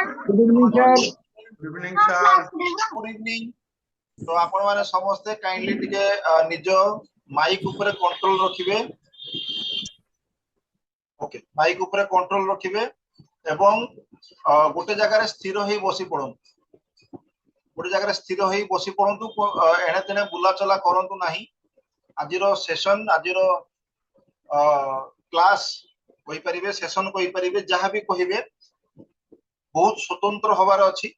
Good evening sir. Good evening sir. Good evening. तो आपण माने समस्त काइंडली टिके निज माइक ऊपर कंट्रोल रखिबे। ओके, माइक ऊपर कंट्रोल रखिबे एवं गोटे जगह रे स्थिर होई बसी पड़ो। गोटे जगह रे स्थिर होई बसी पड़ंतु, एणे तेणे बुला चला करंतु नाही। आजिरो सेशन, आजिरो क्लास कोइ परिबे, सेशन कोइ परिबे, जहां भी कहिबे बहुत स्वतंत्र होबार अछि।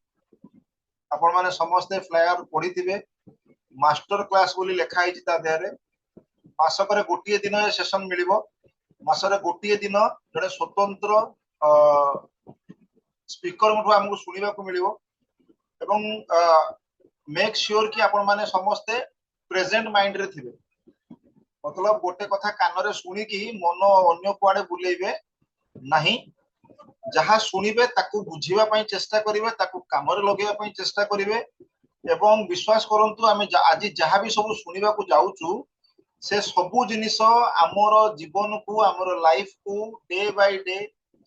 आपण माने समस्त फ्लायर पढी थिबे, मास्टर क्लास बोली लेखा हिची ता देहरे। मासकरे गोटिए दिन सेशन मिलिबो। मासरे गोटिए दिन जड़े स्वतंत्र स्पीकर मठो हमकु सुनिबा को मिलिबो एवं मेक श्योर कि आपण माने समस्त प्रेजेंट माइंड रे थिबे। मतलब गोटे कथा कान रे सुनी कि मन अन्य कुआडे बुलेइबे नाही। जहाँ सुनिबे ताकू बुझिबा पई चेष्टा करिवे, ताकू काम रे लगेबा पई चेष्टा करिवे एवं विश्वास करंतु आमे आज जहाँ भी सब सुनिबा को जाउचु से सबु जिनिस आमर जीवन को, आमर लाइफ को day by day,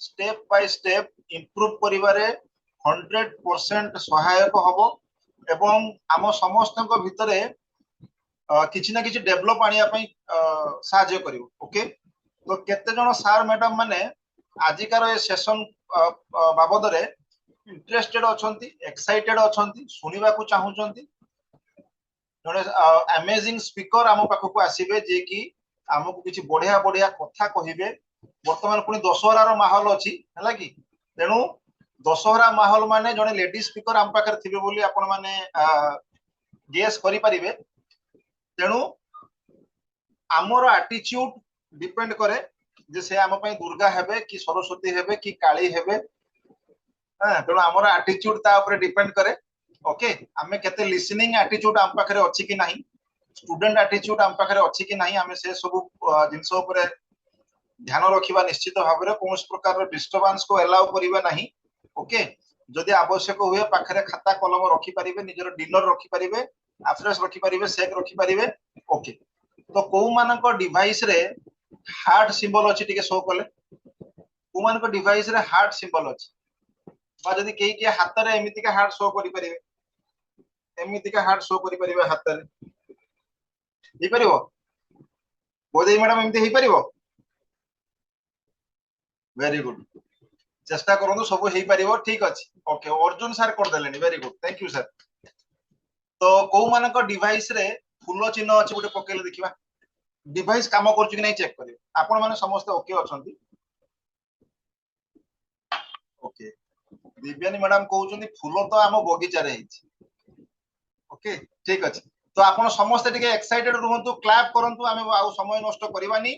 step by step improve करिवारे 100% सहायक हबो एवं आम समस्तक भितरे किछि ना किछि डेवलप आनिया पई सहाय्य करिवो। ओके, तो केते जण सार मैडम माने आजिकार ए सेशन बाबद रे इंटरेस्टेड अछंती, एक्साइटेड अछंती, सुनिबा को चाहुचंती। जणे अमेजिंग स्पीकर आम पाखक आसीबे जे कि हमकु किछि बढ़िया बढ़िया कथा कहिबे। वर्तमान पुनी दशहरा रो माहौल अछि हला कि, तेनु दशहरा माहौल माने जणे लेडी स्पीकर आम पाखर थिबे बोली आपण माने गेस करि परिबे। तेनु आमर एटीट्यूड डिपेंड करे जे से आम पई दुर्गा हेबे कि सरस्वती हेबे कि काली हेबे। हां, तेनु आमर एटीट्यूड ता ऊपर डिपेंड करे। ओके, आमे केते लिसनिंग एटीट्यूड आम पाखरे अछि कि नाही, स्टूडेंट एटीट्यूड आम पाखरे अछि कि नाही, आमे से सब जिंस ऊपर ध्यान रखिबा निश्चित भाबरे। कोनस प्रकार रो डिस्टर्बेंस को अलाउ करिबा नाही। ओके, जदि आवश्यक हुए पाखरे खाता कलम रखि परिबे, निजर डिनर रखि परिबे, आफ्रेश रखि परिबे, शेक रखि परिबे। ओके, तो को मानक डिवाइस रे हार्ट सिंबल अछि टिके शो कले। को मानक डिवाइस रे हार्ट सिंबल अछि बा जदि केही के हाथ रे एमिति का हार्ट शो करि परिबे, एमिति का हार्ट शो करि परिबे हाथ रे हे परिबो। बोधे मैडम एमिति हे परिबो। वेरी गुड, चेष्टा करंतु सब हे परिबो। ठीक अछि। ओके, अर्जुन सर कर देलेनी, very good, thank you sir. तो को मानक डिवाइस रे फुल्लो चिन्ह अछि गोटे पकेले देखिबा। डिवाइस काम करछु कि नै चेक करियो। आपण माने समस्त ओके अछंती। ओके, दिव्यानी मैडम कहउछंती फूलो तो आम बगीचा रे हिची। ओके, ठीक अछि। तो आपण समस्त टिके एक्साइटेड रहंतु, क्लैप करंतु, आमे आउ समय नष्ट करिवानी।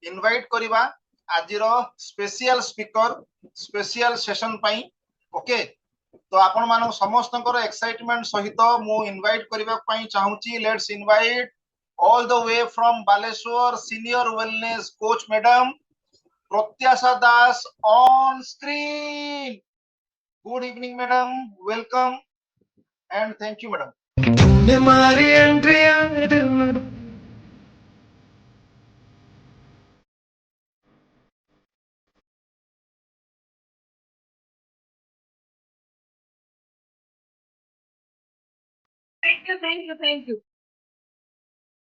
इनवाइट करिवा आजिरो स्पेशल स्पीकर स्पेशल सेशन पई। ओके, तो आपण मानक समस्तकर एक्साइटमेंट सहित मु इनवाइट करिवा पई चाहूची। Let's invite all the way from Baleshwar senior wellness coach madam Pratyasha Das on screen. Good evening madam, welcome and thank you madam.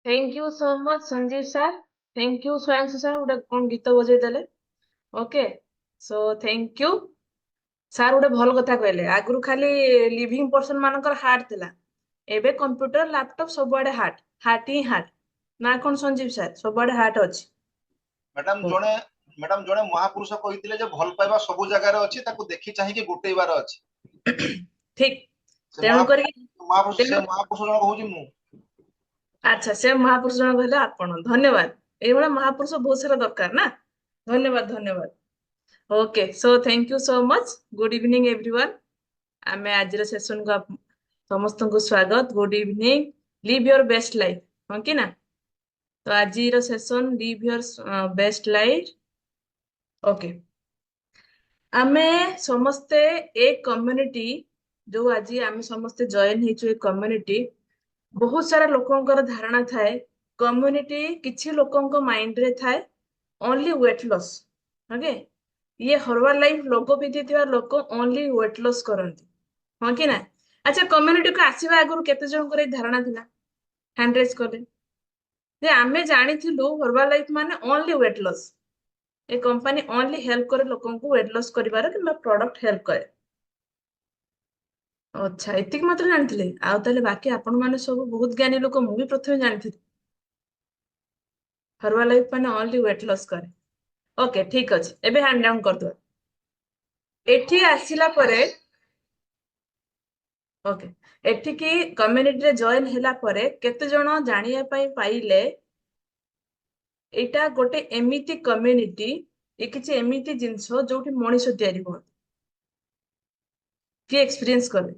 Thank you so much Sanjeev sir. Thank you Swayanshu sir, उडे कोन गीत बजै देले। Okay, so thank you sir. उडे भल कथा कहले। आगुरु खाली लिविंग पर्सन मानकर हार्ट थिला, एबे कंप्यूटर लैपटॉप सबआडे हार्ट, हार्ट ही हार्ट ना कोन संजीव सर, सबआडे हार्ट अछि। मैडम जणे महापुरुष कहिथिले जे भल पाइबा सब जगह रे अछि, ताकू देखि चाहि के गोटेइबार अछि। ठीक, तेणु करी महापुरुष से महापुरुष जण कहूची मु। अच्छा, से महापुरुष जण कहले आपण। धन्यवाद। एइबोला महापुरुष बहुत सारा दरकार ना। धन्यवाद धन्यवाद। Okay, so thank you so much. Good evening everyone. आमे आज सेशन को समस्त को स्वागत। Good evening. Live your best life, हां कि ना। तो आज session live your best life. Okay, आमे समस्ते एक कम्युनिटी जो आज आमे समस्ते जॉइन हेचु एक कम्युनिटी। बहुत सारा लोकंकर धारणा थाए कम्युनिटी किछि लोकंक माइंड रे थाए ओनली वेट लॉस। ओके, ये हर्बाल लाइफ लोगो पिंधिଥିବା लोक ओनली वेट लॉस करନ୍ତି हाँ कि ना। अच्छा कम्युनिटी को आसीबा आगुरु केते जनकर ए धारणा थिला हैंड रेज कले जे आमे जानिथिलु हर्बाल लाइफ माने ओनली वेट लॉस ए कंपनी ओनली हेल्प करे लोकन को वेट लॉस करिवार किबा प्रोडक्ट हेल्प करे। अच्छा एतिक मात्र जानिथिले आउ ताले बाकी आपण माने सब बहुत ज्ञानी लोक मु भी प्रथमे जानिथिली हर्बाल लाइफ माने ओनली वेट लॉस करे। ओके ठीक अछि एबे हैंड डाउन कर दो एठी आसिला परे ओके एठिकी कम्युनिटी रे जॉइन हैला परे केते जण जानिया पई पाइले एटा गोटे एमिति कम्युनिटी ए किछि एमिति जिंस जोठी मनीष तयारी हो कि एक्सपीरियंस करे।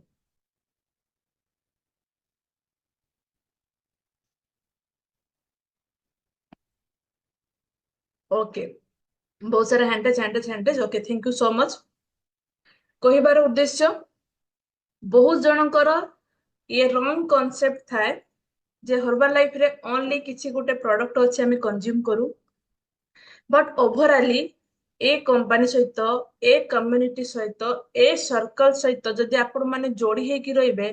ओके बहुत सारा हैंडेज okay thank you so much. कहिबार उद्देश्य बहुत जनकर ये रॉन्ग कॉन्सेप्ट थाए जे हर्बाल लाइफ रे ओनली किछि गोटे प्रोडक्ट अछि हमें कंज्यूम करू बट ओवरऑली ए कंपनी सहित ए कम्युनिटी सहित ए सर्कल सहित जदि आपण माने जोड़ी हेकी रहिबे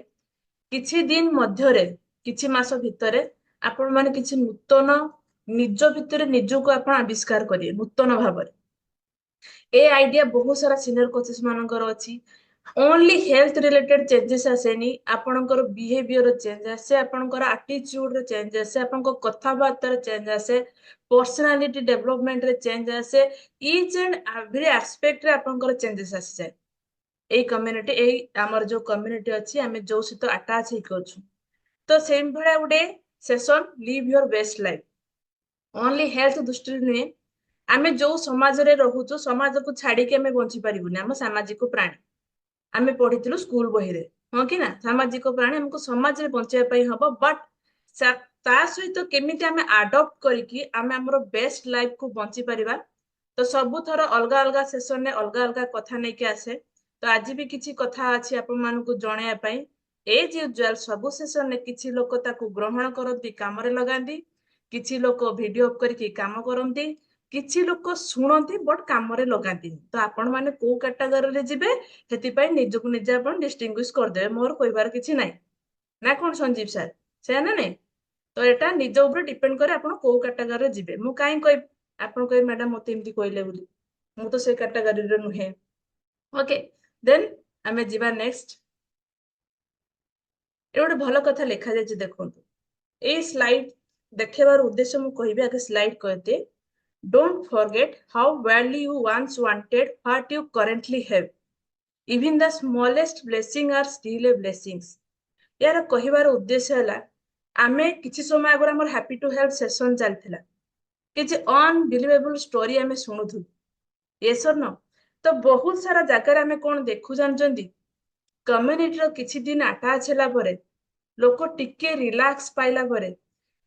किछि दिन मध्यरे किछि मास भितरे आपण माने किछि नूतन निज भितरे निजको आपण आविष्कार करिए नूतन भाବରେ ए आइडिया बहुत सारा सीनियर कोचेस मानकर अछि ओनली हेल्थ रिलेटेड चेंजेस आसेनी आपणकर बिहेवियर चेंज आसे आपणकर एटीट्यूड रे चेंज आसे आपणको कथाबार्ता रे चेंज आसे पर्सनालिटी डेवलपमेंट रे चेंज आसे ईच एंड एवरी एस्पेक्ट रे आपणकर चेंजेस आसी जाय ए कम्युनिटी ए हमर जो कम्युनिटी अछि हमें जो सहित अटैच हे करछु तो सेम भळा गुडे session live your best life only health दृष्टि नुहे आमे जो समाज रे रहुछु समाज को छाड़ी के हमें बंची परिबुनी हम सामाजिक प्राणी आमे पढिथिलु स्कूल बही रे हाँ कि ना सामाजिक प्राणी हमको समाज रे बंचाय पई हबो बट ता सहित केमिति आमे अडॉप्ट करिकि आमे हमरो बेस्ट लाइफ को बंची परिबा तो सबु थर अलगा अलगा सेशन ने अलगा अलगा कथा नै के आसे तो आज भी किछि कथा अछि आपन मानको जणाया पई एज यूजुअल सबु सेशन ने किछि लोक ताकू ग्रहण करंती काम रे लगांती किछि लोक वीडियो अप करके काम करंती किछि लोक सुनंती बट काम रे लगांती तो आपण माने को कैटेगरी रे जिबे हेति पई निजको निजे आपण डिस्टिंग्विश कर देबे मोर कोइबार किछि नै ना कोन संजीव सर से ना नै तो एटा निज ऊपर डिपेंड करे आपण को कैटेगरी रे जिबे मु काई कोइ आपण कोइ मैडम मते इमति कोइले बोली मु तो से कैटेगरी रे नुहे ओके देन आमे जिबा नेक्स्ट ए गोटे भल कथा लिखा जाय देखंतु ए स्लाइड देखेबार उद्देश्य मु कहिबे आगे स्लाइड कहते don't forget how well you once wanted what you currently have even the smallest blessing are still a blessings यार कहिबार उद्देश्य हला आमे किछि समय आगर हमर हैप्पी टू हेल्प सेशन चलथिला किछि अनबिलीवेबल स्टोरी आमे सुनुथु यस और नो तो बहुत सारा जगह आमे कोन देखु जानजंदी कम्युनिटी रो किछि दिन अटैच होला परे लोक टिके रिलैक्स पाइला परे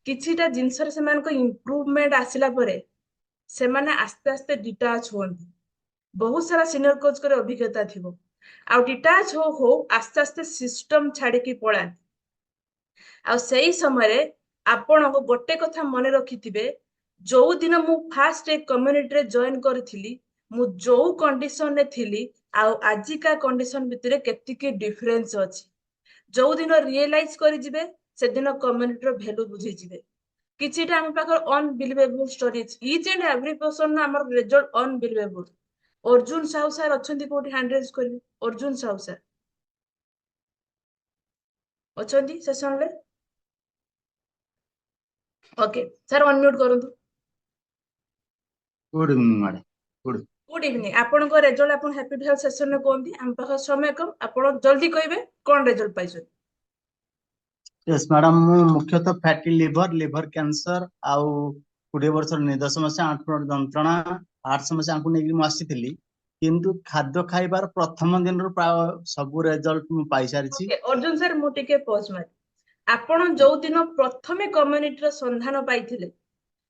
किछिटा जिंसर से मान को इंप्रूवमेंट आसिला परे से माने आस्ते आस्ते डिटैच होंदी बहुत सारा सीनियर कोच करे अभिज्ञता थिबो आ डिटैच हो आस्ते आस्ते सिस्टम छाड़ी की पळा आ सेही समय आपण गोटे कथा मने रखिथिबे जो दिन मु फास्ट एक कम्युनिटी रे जॉइन करथिली मु जो कंडीशन रे थिली आ आजि का कंडीशन भितरे केतिके डिफरेंस अछि जो दिन रियलाइज करि जिबे से दिन कम्युनिटी रो वैल्यू बुझि जिबे किछिटा हम पाखर unbelievable stories each and every person ना हमर result unbelievable Arjun Sahu sir अछंती कोठी हैंड रेज करबे अर्जुन साहू सर अछंती सेशन ले ओके सर अनम्यूट करंतु good evening madam good good evening आपन को रिजल्ट आपन हैप्पी टू हेल्प सेशन में कोन दी हम पाखर समय कम आपन जल्दी कहबे कोन रिजल्ट पाइछन यस मैडम मुख्यतः फैटी लिवर कैंसर आउ 20 वर्ष निद समस्या आंतरण जंत्रणा हार्ट समस्या आंकु नेगी मु आसीथिली किंतु खाद्य खाइबार प्रथम दिन रो प्राय सब रिजल्ट मु पाइ सारिछि ओके अर्जुन सर मु टिके पॉज मार आपन जो दिन प्रथमे कम्युनिटी रो संधान पाइथिले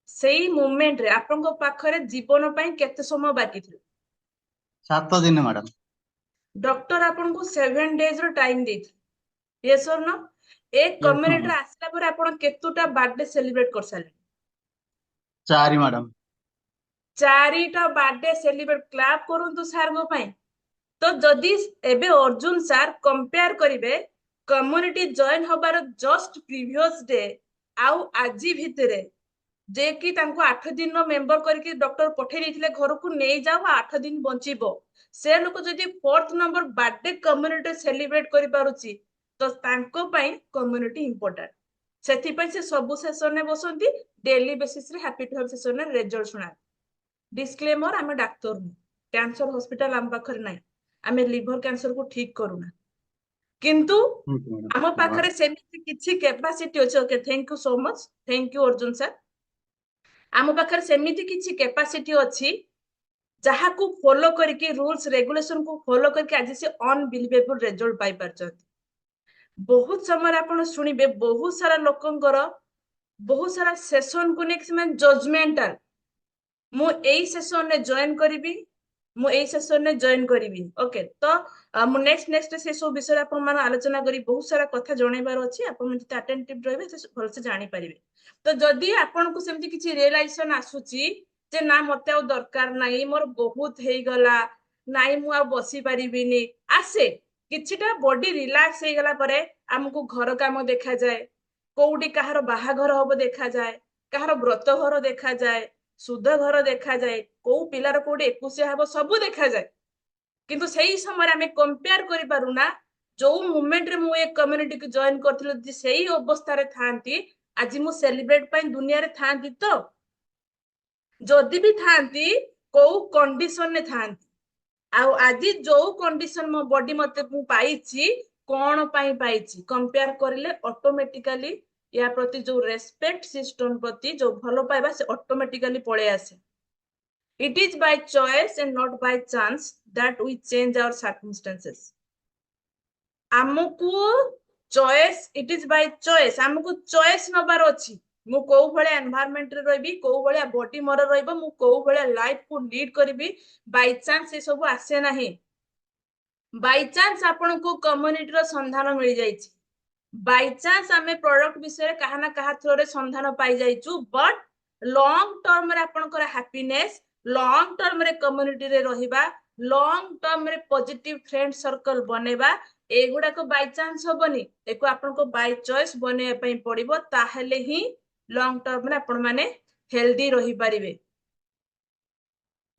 सेही मोमेंट रे आपन को पाखरे जीवन पई केते समय बाकी थिले 7 दिन मैडम डॉक्टर आपन को 7 डेज रो टाइम देथि यस और नो एक यस कम्युनिटी मैडम आसला पर आपन केतुटा बर्थडे सेलिब्रेट कर साले 4 मैडम चारिटा बर्थडे सेलिब्रेट क्लाप करंतु सार गो पाई तो जदि एबे अर्जुन सार कंपेयर करिवे कम्युनिटी जॉइन होबार जस्ट प्रीवियस डे आउ आजी भितरे जे कि तांको 8 दिन नो मेंबर करके डॉक्टर पठे देथिले घर को नै जाओ 8 दिन बंचिबो से लोक जदि 4th number birthday community celebrate करि पारुची तो तांको पाई कम्युनिटी इंपोर्टेंट सेथि पई से सब सेशन ने बसंती डेली बेसिस रे हैप्पी टू हेल्प सेशन ने रिजल्ट सुना डिस्क्लेमर आमे डाक्टर नु कैंसर हॉस्पिटल आम पाखर नै आमे लिवर कैंसर को ठीक करूना किंतु आम पाखरे सेमिति किछि कैपेसिटी अछि okay thank you so much thank you Arjun sir आम पाखरे सेमिति किछि कैपेसिटी अछि जहा को फॉलो करके रूल्स रेगुलेशन को फॉलो करके आज से अनबिलीवेबल रिजल्ट पाई परछथि बहुत समय आपण सुनिबे बहुत सारा लोकंकर बहुत सारा सेशन को नेक्स्ट में जजमेंटल मु एई सेशन ने जॉइन करिवि मु एई सेशन ने जॉइन करिवि ओके तो मु नेक्स्ट से सब विषय आपण मान आलोचना करी बहुत सारा कथा जणैबार अछि आपण जति अटेंटिव रहबे से भल से जानि परिबे तो जदी आपण को सेमति किछि रियलाइजेशन आसुची जे ना मते आ दरकार नाही मोर बहुत हेई गला नाही मु आ बसी परिबिनी आसे किछिटा बॉडी रिलैक्स हे गला परे हमकु घर काम देखा जाए कोउडी कहार बाहाघर हबो देखा जाए कहार व्रत घर देखा जाए सुध घर देखा जाए को पिलार कोडी 21 हबो सब देखा जाए किंतु सही समय हमें कंपेयर करि पारुना जो मोमेंट रे मु एक कम्युनिटी को जॉइन करथिलो जे सही अवस्था रे थांती आज मु सेलिब्रेट पई दुनिया रे थांती तो जदि भी थांती को कंडीशन ने थांती आउ आज जो कंडीशन मो बॉडी मते मु पाइछि कोन पाई पाइछि कंपेयर करले ऑटोमेटिकली या प्रति जो रेस्पेक्ट सिस्टम प्रति जो भलो पाइबा से ऑटोमेटिकली पळे आसे it is by choice and not by chance that we change our circumstances हमकु choice it is by choice हमकु चॉइस नबार अछि मु को भले एनवायरनमेंट रे रहबी को भले बॉडी मोर रहबो मु को भले लाइफ को लीड करबी बाय चांस ए सब आसे नाही बाय चांस आपन को community row Sandhan mill जाईछि by chance हमें प्रोडक्ट विषय कहा ना कहा थ्रो रे संधान पाई जाईछु बट लॉन्ग टर्म रे आपन को हैप्पीनेस लॉन्ग टर्म रे कम्युनिटी रे रहिबा लॉन्ग टर्म रे पॉजिटिव फ्रेंड सर्कल बनेबा एगुडा को बाय चांस होबनी एको आपन को बाय चॉइस बने पई पड़िबो ताहेले ही लॉन्ग टर्म रे आपन माने हेल्दी रही परिबे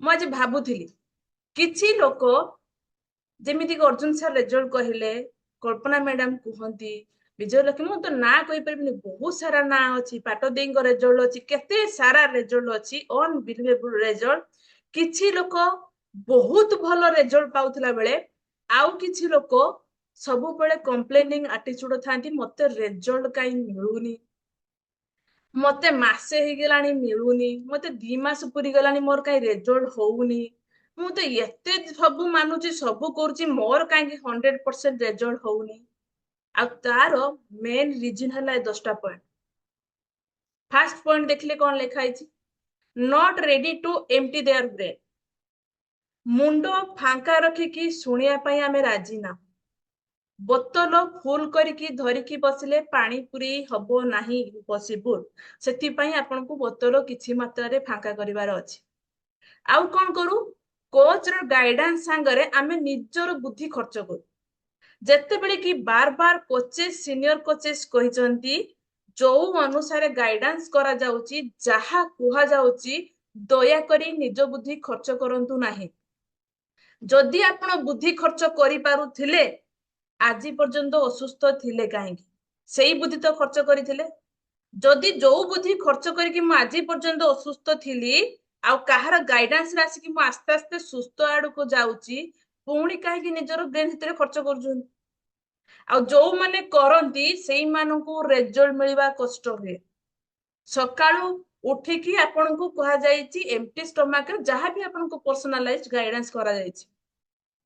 म आज भाबुथिली किछि लोक जेमिति अर्जुन सर रिजल्ट कहिले कल्पना मैडम कहती विजय लक्ष्मी मु तो ना कहि परबिनी बहुत सारा ना अछि पाटो देई को रिजल्ट अछि केते सारा रिजल्ट अछि अनबिलीवेबल रिजल्ट किछि लोक बहुत भलो रिजल्ट पाउथला बेले आउ किछि लोक सब बेले कंप्लेनिंग एटीट्यूड थांती मते रिजल्ट काई मिलुनी मते मासे हे गेलानी मिलुनी मते 2 मास पुरी गेलानी मोर काई रिजल्ट होउनी मु तो एते सब मानुची सब करूची मोर काई 100% रिजल्ट होउनी आ तार मेन रीजन हला 10टा पॉइंट फर्स्ट पॉइंट देखले कोन लिखा है not ready to empty their brain मुंडो फांका रखी की सुनिया पई हमें राजी ना बोतल फुल करिकी धरिकी बसिले पानी पुरी हबो नाही पॉसिबल सेति पई आपन को बोतल किछि मात्रा रे फांका करिवार अछि आउ कोन करू कोच रो गाइडेंस संगरे आमे निजर बुद्धि खर्च करू जेते बेले कि बार बार कोचेस सीनियर कोचेस कहिसंती जो अनुसार गाइडेंस करा जाउची जहा कुहा जाउची दया करी निज बुद्धि खर्च करंतु नाही जदि आपण बुद्धि खर्च करि पारुथिले आजि पर्यंत असुस्थ थिले काहे सेही बुद्धि तो खर्च करिथिले जदि जो बुद्धि खर्च करके मु आजि पर्यंत असुस्थ थिली आ कहार गाइडेंस रासी कि मु आस्ते आस्ते सुस्थ आडू को जाउची पुणी काहे निजर ब्रेन भितर खर्च करजुन आ जो माने करंती सेही मानकू रिजल्ट मिलवा कष्ट हुए सकाळू उठिकी आपन को कहा जाईची एम्प्टी स्टमक जहां भी आपन को पर्सनलाइज्ड गाइडेंस करा जाईची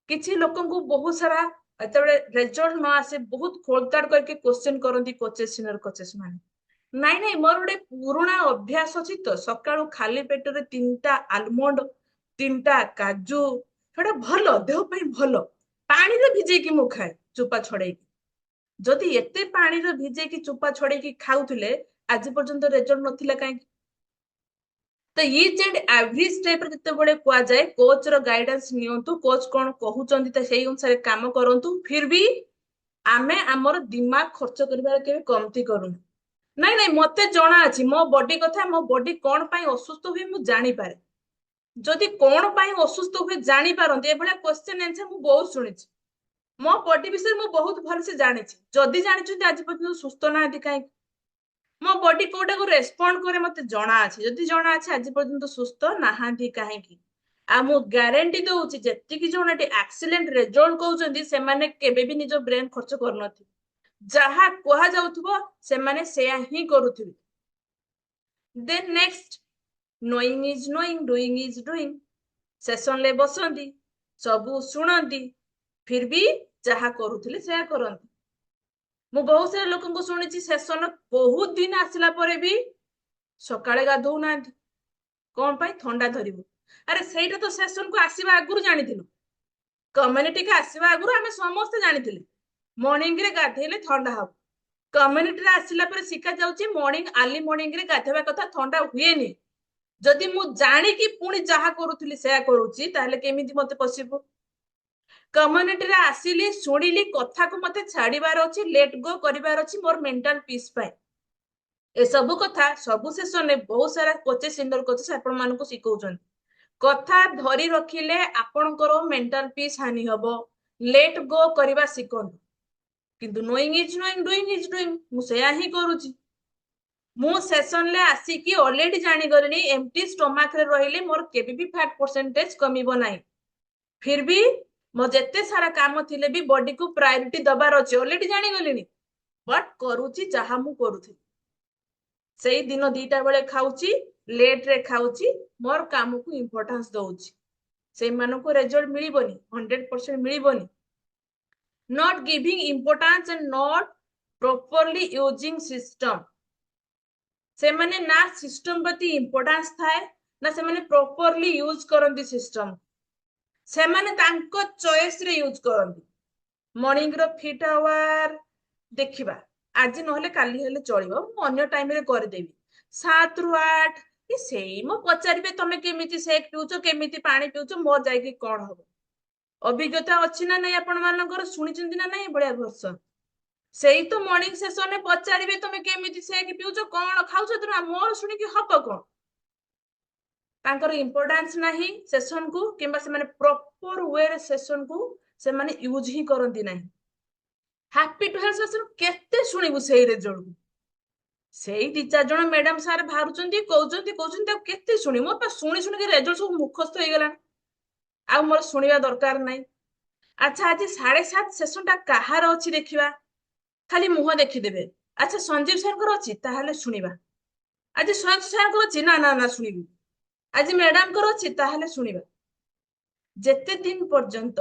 किछि लोकन को बहुत सारा एतबे रिजल्ट न आसे बहुत खोलताड़ करके क्वेश्चन करंती कोचेस सीनियर कोचेस माने नाइ नाइ मोर गोटे पुराना अभ्यास अछि तो सकाळू खाली पेट रे 3टा आलमंड 3टा काजू सेटा भलो देह पई भलो पानी रे भिजे की मु खाए चुपा छड़े जदि एते पानी रे भिजे की चुपा छड़े की खाउथिले आज पर्यंत रिजल्ट नथिला काहे तो इच एंड एवरी स्टेप रे जिते कुआ जाए कोच रो गाइडेंस नियंतु कोच कोन कहउचंदी त सेही अनुसार काम करंतु फिर भी आमे हमर दिमाग खर्च करिबार केबे कमती करूनु नहीं नहीं मते जणा अछि मो बॉडी कथा मो बॉडी कोन पई असुस्थ हुई मु जानि पारे जदि कोन पई असुस्थ हुई जानि पारंती ए भला क्वेश्चन आंसर मु बहुत सुनिछि मो बॉडी विषय मु बहुत भल से जानिछि जदि जानिछुंती आज पर्यंत सुस्थ नांती काई मो बॉडी कोटा को रेस्पोंड करे मते जणा अछि जदि जणा अछि आज पर्यंत सुस्थ नाहांती काहे की आ मु गारंटी दउछि जति कि जोनाटी एक्सीलेंट रिजल्ट कहउचंदी से माने केबे भी निजो ब्रेन खर्च करनथि जहा कुहा जाउथबो से माने सेया ही करूथिबे then next knowing is knowing doing is doing session ले बसंदी सबु सुनंदी फिर भी जहा करूथिले सेया करंती मु बहुत सारे लोक को सुनिछि सेशन बहुत दिन आसिला परे भी सकाळे गाधौ नांती कोन पई ठंडा धरिबो अरे सेटा तो सेशन को आसीबा आगुरु जानिथिलु कम्युनिटी के आसीबा आगुरु हमें समस्त जानिथिले मॉर्निंग रे गाधेले ठंडा हब कम्युनिटी रे आसिला परे सिका जाउछि मॉर्निंग अर्ली मॉर्निंग रे गाधेबा कथा ठंडा हुएनी जदि मु जानि कि पुणी जहा करूथिली सेया करूछि ताहले केमिति मते पसिबो कम्युनिटी रे आसिली सुनिली कथा को मते छाड़ीबार अछि लेट गो करिबार अछि मोर मेंटल पीस पाए ए सब कथा सब सेशन ने बहुत सारा कोचेस सिनियर कोचेस आपण मानको को सिखौछन कथा धरी रखिले आपणकर मेंटल पीस हानि हबो लेट गो करिबा सिखन किंतु knowing is knowing doing is doing मु सेया ही करूछि मु सेशन ले आसी कि ऑलरेडी जानि गलिनी एम्प्टी स्टमक रे रहिले मोर केबे भी फैट परसेंटेज कमीबो नाही फिर भी मो जत्ते सारा काम थिले भी बॉडी को प्रायोरिटी दबार अछि ऑलरेडी जानि गलिनी बट करूछि जहा मु करूथि सेही दिन दीटा बेले खाउछि लेट रे खाउछि मोर काम को इंपोर्टेंस दउछि से मानो को result मिलिबोनी 100% मिलिबोनी not giving importance and not properly using system से माने ना सिस्टम प्रति इंपोर्टेंस थाए ना से माने प्रॉपर्ली यूज करंती सिस्टम से माने तांको चॉइस रे यूज करंती मॉर्निंग रो फिट आवर देखिबा आज नहले काली हेले चलिबो मु अन्य टाइम रे कर देबी 7 रु 8 कि सेही मो पचारिबे तमे केमिति शेक पिउचो केमिति पानी पिउचो मोर जाय कि कोन हबो अभिज्ञता अछि ना नै आपण मानकर सुनिचंती ना नै बढिया वर्षन सेही तो मॉर्निंग सेशन में पचारिबे तमे केमिति शेक पिउचो कोन खाउचो तरा मोर सुनि कि हबो कोन तांकर इंपोर्टेंस नाही सेशन को किबा से माने प्रॉपर वे रे सेशन को से माने यूज ही करंती नाही हैप्पी टू हेल्थ सेशन केते सुनिबु सेही रिजल्ट सेही दी चार जण मैडम सार भारुचंती कहउचंती केते सुनि मो पा सुनि सुनि के रिजल्ट सब मुखस्त हो गेला आ मोर सुनिबा दरकार नाही अच्छा आज 7:30 सेशन ता कहार अछि देखिबा खाली मुह देखि देबे अच्छा संजीव सर को अछि ताहाले सुनिबा आज स्वयं सर को अछि ना ना ना सुनिबु आज मैडम को अछि ताहाले सुनिबा जेते दिन पर्यंत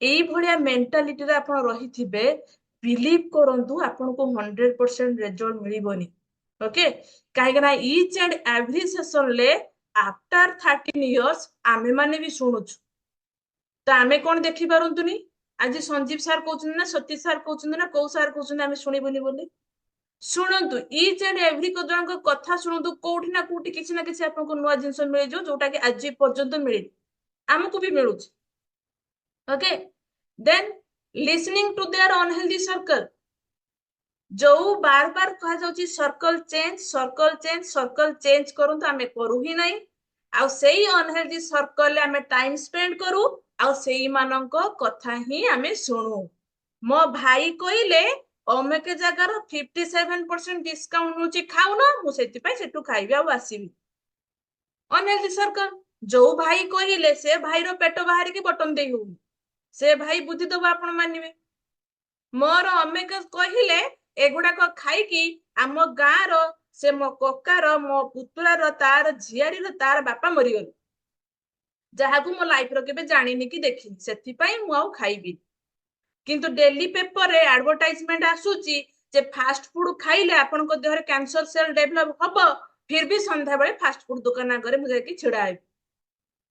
एई भलिया मेंटालिटी रे आपण रहिथिबे बिलीव करंतु आपण को 100% रिजल्ट मिलिबोनी ओके काहे ना ईच एंड एवरी सेशन ले आफ्टर 13 इयर्स आमे माने भी सुनुछु तो आमे कोन देखि पारंतुनी आज संजीव सर कहउछन ना सतीश सर कहउछन ना कौ सर कहउछन आमे सुनिबोनी बोली सुनंतु ईच एंड एवरी को जन को कथा सुनंतु कोठी ना किछि आपन को नुवा जिंस मिले जो जोटा कि आज पर्यंत मिले हमको भी मिलुछ okay then listening to their unhealthy circle जो बार बार कहा जाउची सर्कल चेंज करंतु आमे करू ही नहीं आ सेही अनहेल्दी सर्कल आमे टाइम स्पेंड करू आ सेही मानक कथा ही आमे सुनु मो भाई कहिले अमेके जगार 57% डिस्काउंट नउची खाउ न मु सेति पय सेटु खाइबे आ आसीबी अनहेल्दी सर्कल जो भाई कहिले से भाई रो पेट बाहर के बटन देई हो से भाई बुद्धि दबा आपण मानिबे मोर अमेके कहिले एगुडा को खाई कि आम गाँ रो से मो कोकार मो पुतुरा रो तार झियारी रो तार बापा मरि गल जहा को मो लाइफ रो केबे जानिनी कि देखि सेति पय मु आ खाइबी किंतु डेली पेपर रे एडवर्टाइजमेंट आसुची जे फास्ट फूड खाइले आपन को देहरे कैंसर सेल डेवलप हबो फिर भी संध्या बेले फास्ट फूड दुकान आगे मुझे कि छिड़ा है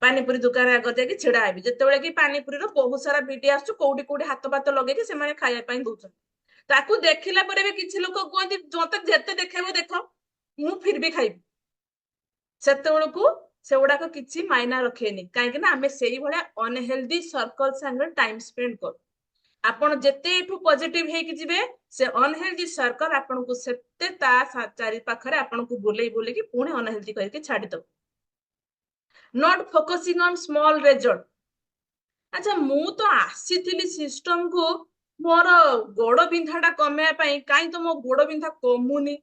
पानीपुरी दुकान आगे जाके छिड़ा है जते बेले कि पानीपुरी रो बहुत सारा वीडियो आसु कोडी कोडी हाथ बात लगे कि से माने खाया पई दोछन ताकू देखिला परे भी किछि लोक कोंती जोते जते देखेबो देखो मु फिर भी खाइबी ସେତେବେଳକୁ ସେଗୁଡାକ କିଛି ମାଇନା ରଖେନି, କାହିଁକି ନା ଆମେ ସେଇଭଳିଆ ଅନହେଲ୍ଦି सर्कल सागर टाइम स्पेंड करू। आपण जेते एठू पॉजिटिव हेकि जिवे से अनहेल्दी सर्कल आपण को सेते ता चारि पाखरे आपण को बुलेई बुलेई कि पुणे अनहेल्दी करके छाडी दो। Not focusing on small result. अच्छा मु तो आसीथिली सिस्टम को मोर गोड़ बिंधाटा कमेया पई, काई तो मो गोड़ बिंधा कमुनी,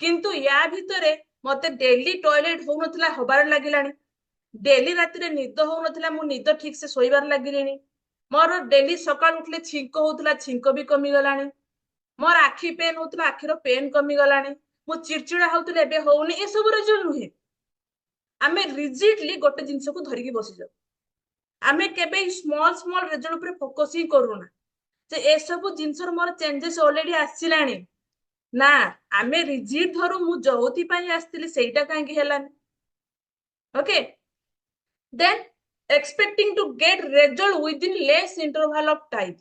किंतु या भितरे मते डेली टॉयलेट हो नथिला हबार लागिलानी, डेली राति रे निद हो नथिला, मु निद ठीक से सोइबार लागिलेनी, मोर डेली सकाळ उठले छिंक होतला, छिंक भी कमी गलानी, मोर आखी पेन होतला, आखीर पेन कमी गलानी, मु चिड़चिड़ा होतले एबे होउनी। ए सब रिजल्ट नुहे, आमे रिजिडली गोटे जिंस को धरिकी बसी जाऊ। आमे केबे स्मॉल स्मॉल रिजल्ट ऊपर फोकस ही करूना जे ए सब जिंसर मोर चेंजेस ऑलरेडी आसिलानी ना, आमे रिजिड धरू मु जोथि पई आस्तिली सेटा कांगी हेलानी। Okay then expecting to get result within less interval of time.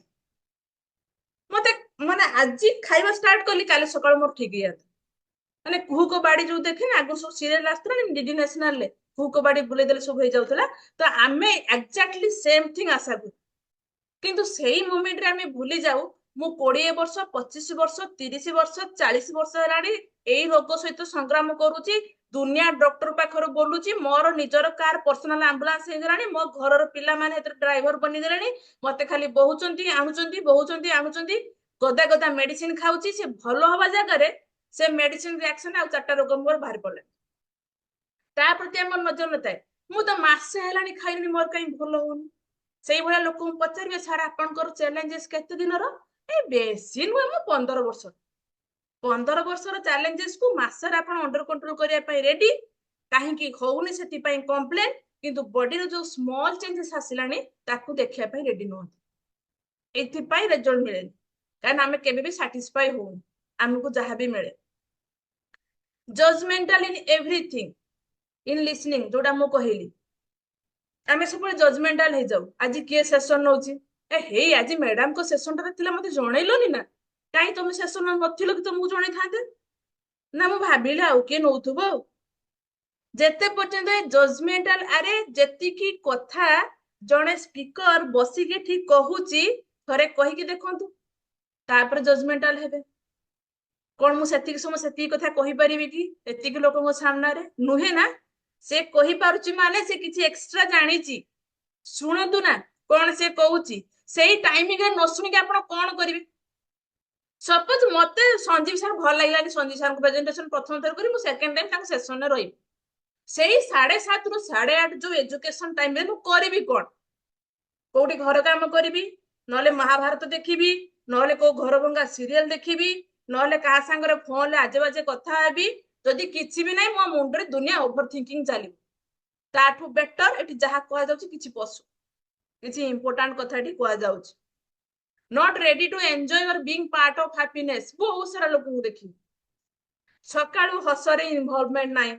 मते माने आज खाइबा स्टार्ट कली काले सकाळ मोर ठीक हिया माने कुहको बाड़ी जो देखे ना आगु सब सीरियल आस्तला डीडी नेशनल ले कुहको बाड़ी बुले देले सब हो जाउतला, तो आमे एक्जेक्टली सेम थिंग आशा करू, किंतु सेही मोमेंट रे आमे भूली जाऊ मु 20 वर्ष 25 वर्ष 30 वर्ष 40 वर्ष हेलानी एई रोग सहित संग्राम करूची, दुनिया डॉक्टर पाखर बोलुची, मोर निजर कार पर्सनल एम्बुलेंस हे गलानी, मो घरर पिला माने हेतर ड्राइवर बनी गलेनी, मते खाली बहुचंती आनुचंती गदा गदा मेडिसिन खाउची, से भलो हवा जगह रे से मेडिसिन रिएक्शन आ चारटा रोग मोर बाहर पड़े, ता प्रति हमर नजर नथाय। मु तो मासे हेलानी खाइनी मोर कहीं भलो होनी। सेही भलिया लोक पचारे सार आपनकर चैलेंजेस केते दिनर, ए बेसी नुहे मु 15 वर्ष 15 वर्षर चैलेंजेस को मासर आपण अंडर कंट्रोल करिया पई रेडी, काहे कि होउनी सेति पई कंप्लेन, किंतु बॉडी रो जो स्मॉल चेंजेस आसिलानी ताकू देखिया पई रेडी नहोती। एथि पई रिजल्ट मिलेनी, कारण आमे केबे भी सैटिस्फाई होउनी हमकु जहा भी मिले। Judgmental in everything, in listening जोडा मु कहिली आमे सब जजमेंटल हे जाऊ। आज किए सेशन नउची, ए हे आज मैडम को सेशन टा थिला मते जणैलोनी ना, काई तुम सेशन नथिलो कि तुमको जणै थाते ना, मु भाबिले आउ के नउथुबो। जेते पर्यंत जजमेंटल, अरे जेति की कथा जणे स्पीकर बसी के ठीक कहूची थरे कहि के देखंतु, तापर जजमेंटल हेबे। कोन मु सेति समय सेति कथा कहि परिबि कि एति के लोक मो सामना रे नुहे ना, से कहि पारुची माने से किछि एक्स्ट्रा जानिची। सुनतु ना कोन से कहूची, सेही टाइमिंग रे न सुनि के आपण कोन करिवे। सपोज मते संजीव सर भल लागिलानी, संजीव सर को प्रेजेंटेशन प्रथम थर करी मु सेकंड टाइम ताको सेशन रे रही, सेही 7:30 रु 8:30 जो एजुकेशन टाइम रे मु करिवि कोन, कोठी घर काम करिवि, नले महाभारत देखिबि, नले को घर भंगा सीरियल देखिबि, नले का संगे फोन ले आजे बाजे कथा हेबि, जदि किछि भी नै मो मुंड रे दुनिया ओवर थिंकिंग चालि, ताठू बेटर एठी जहा कहा जाउची किछि पशु किछि इंपोर्टेंट कथाटी कहा जाउची। नॉट रेडी टू एंजॉय और बीइंग पार्ट ऑफ हैप्पीनेस, बहुत सारा लोक को देखि सकाळु हसरे इन्वॉल्वमेंट नाही,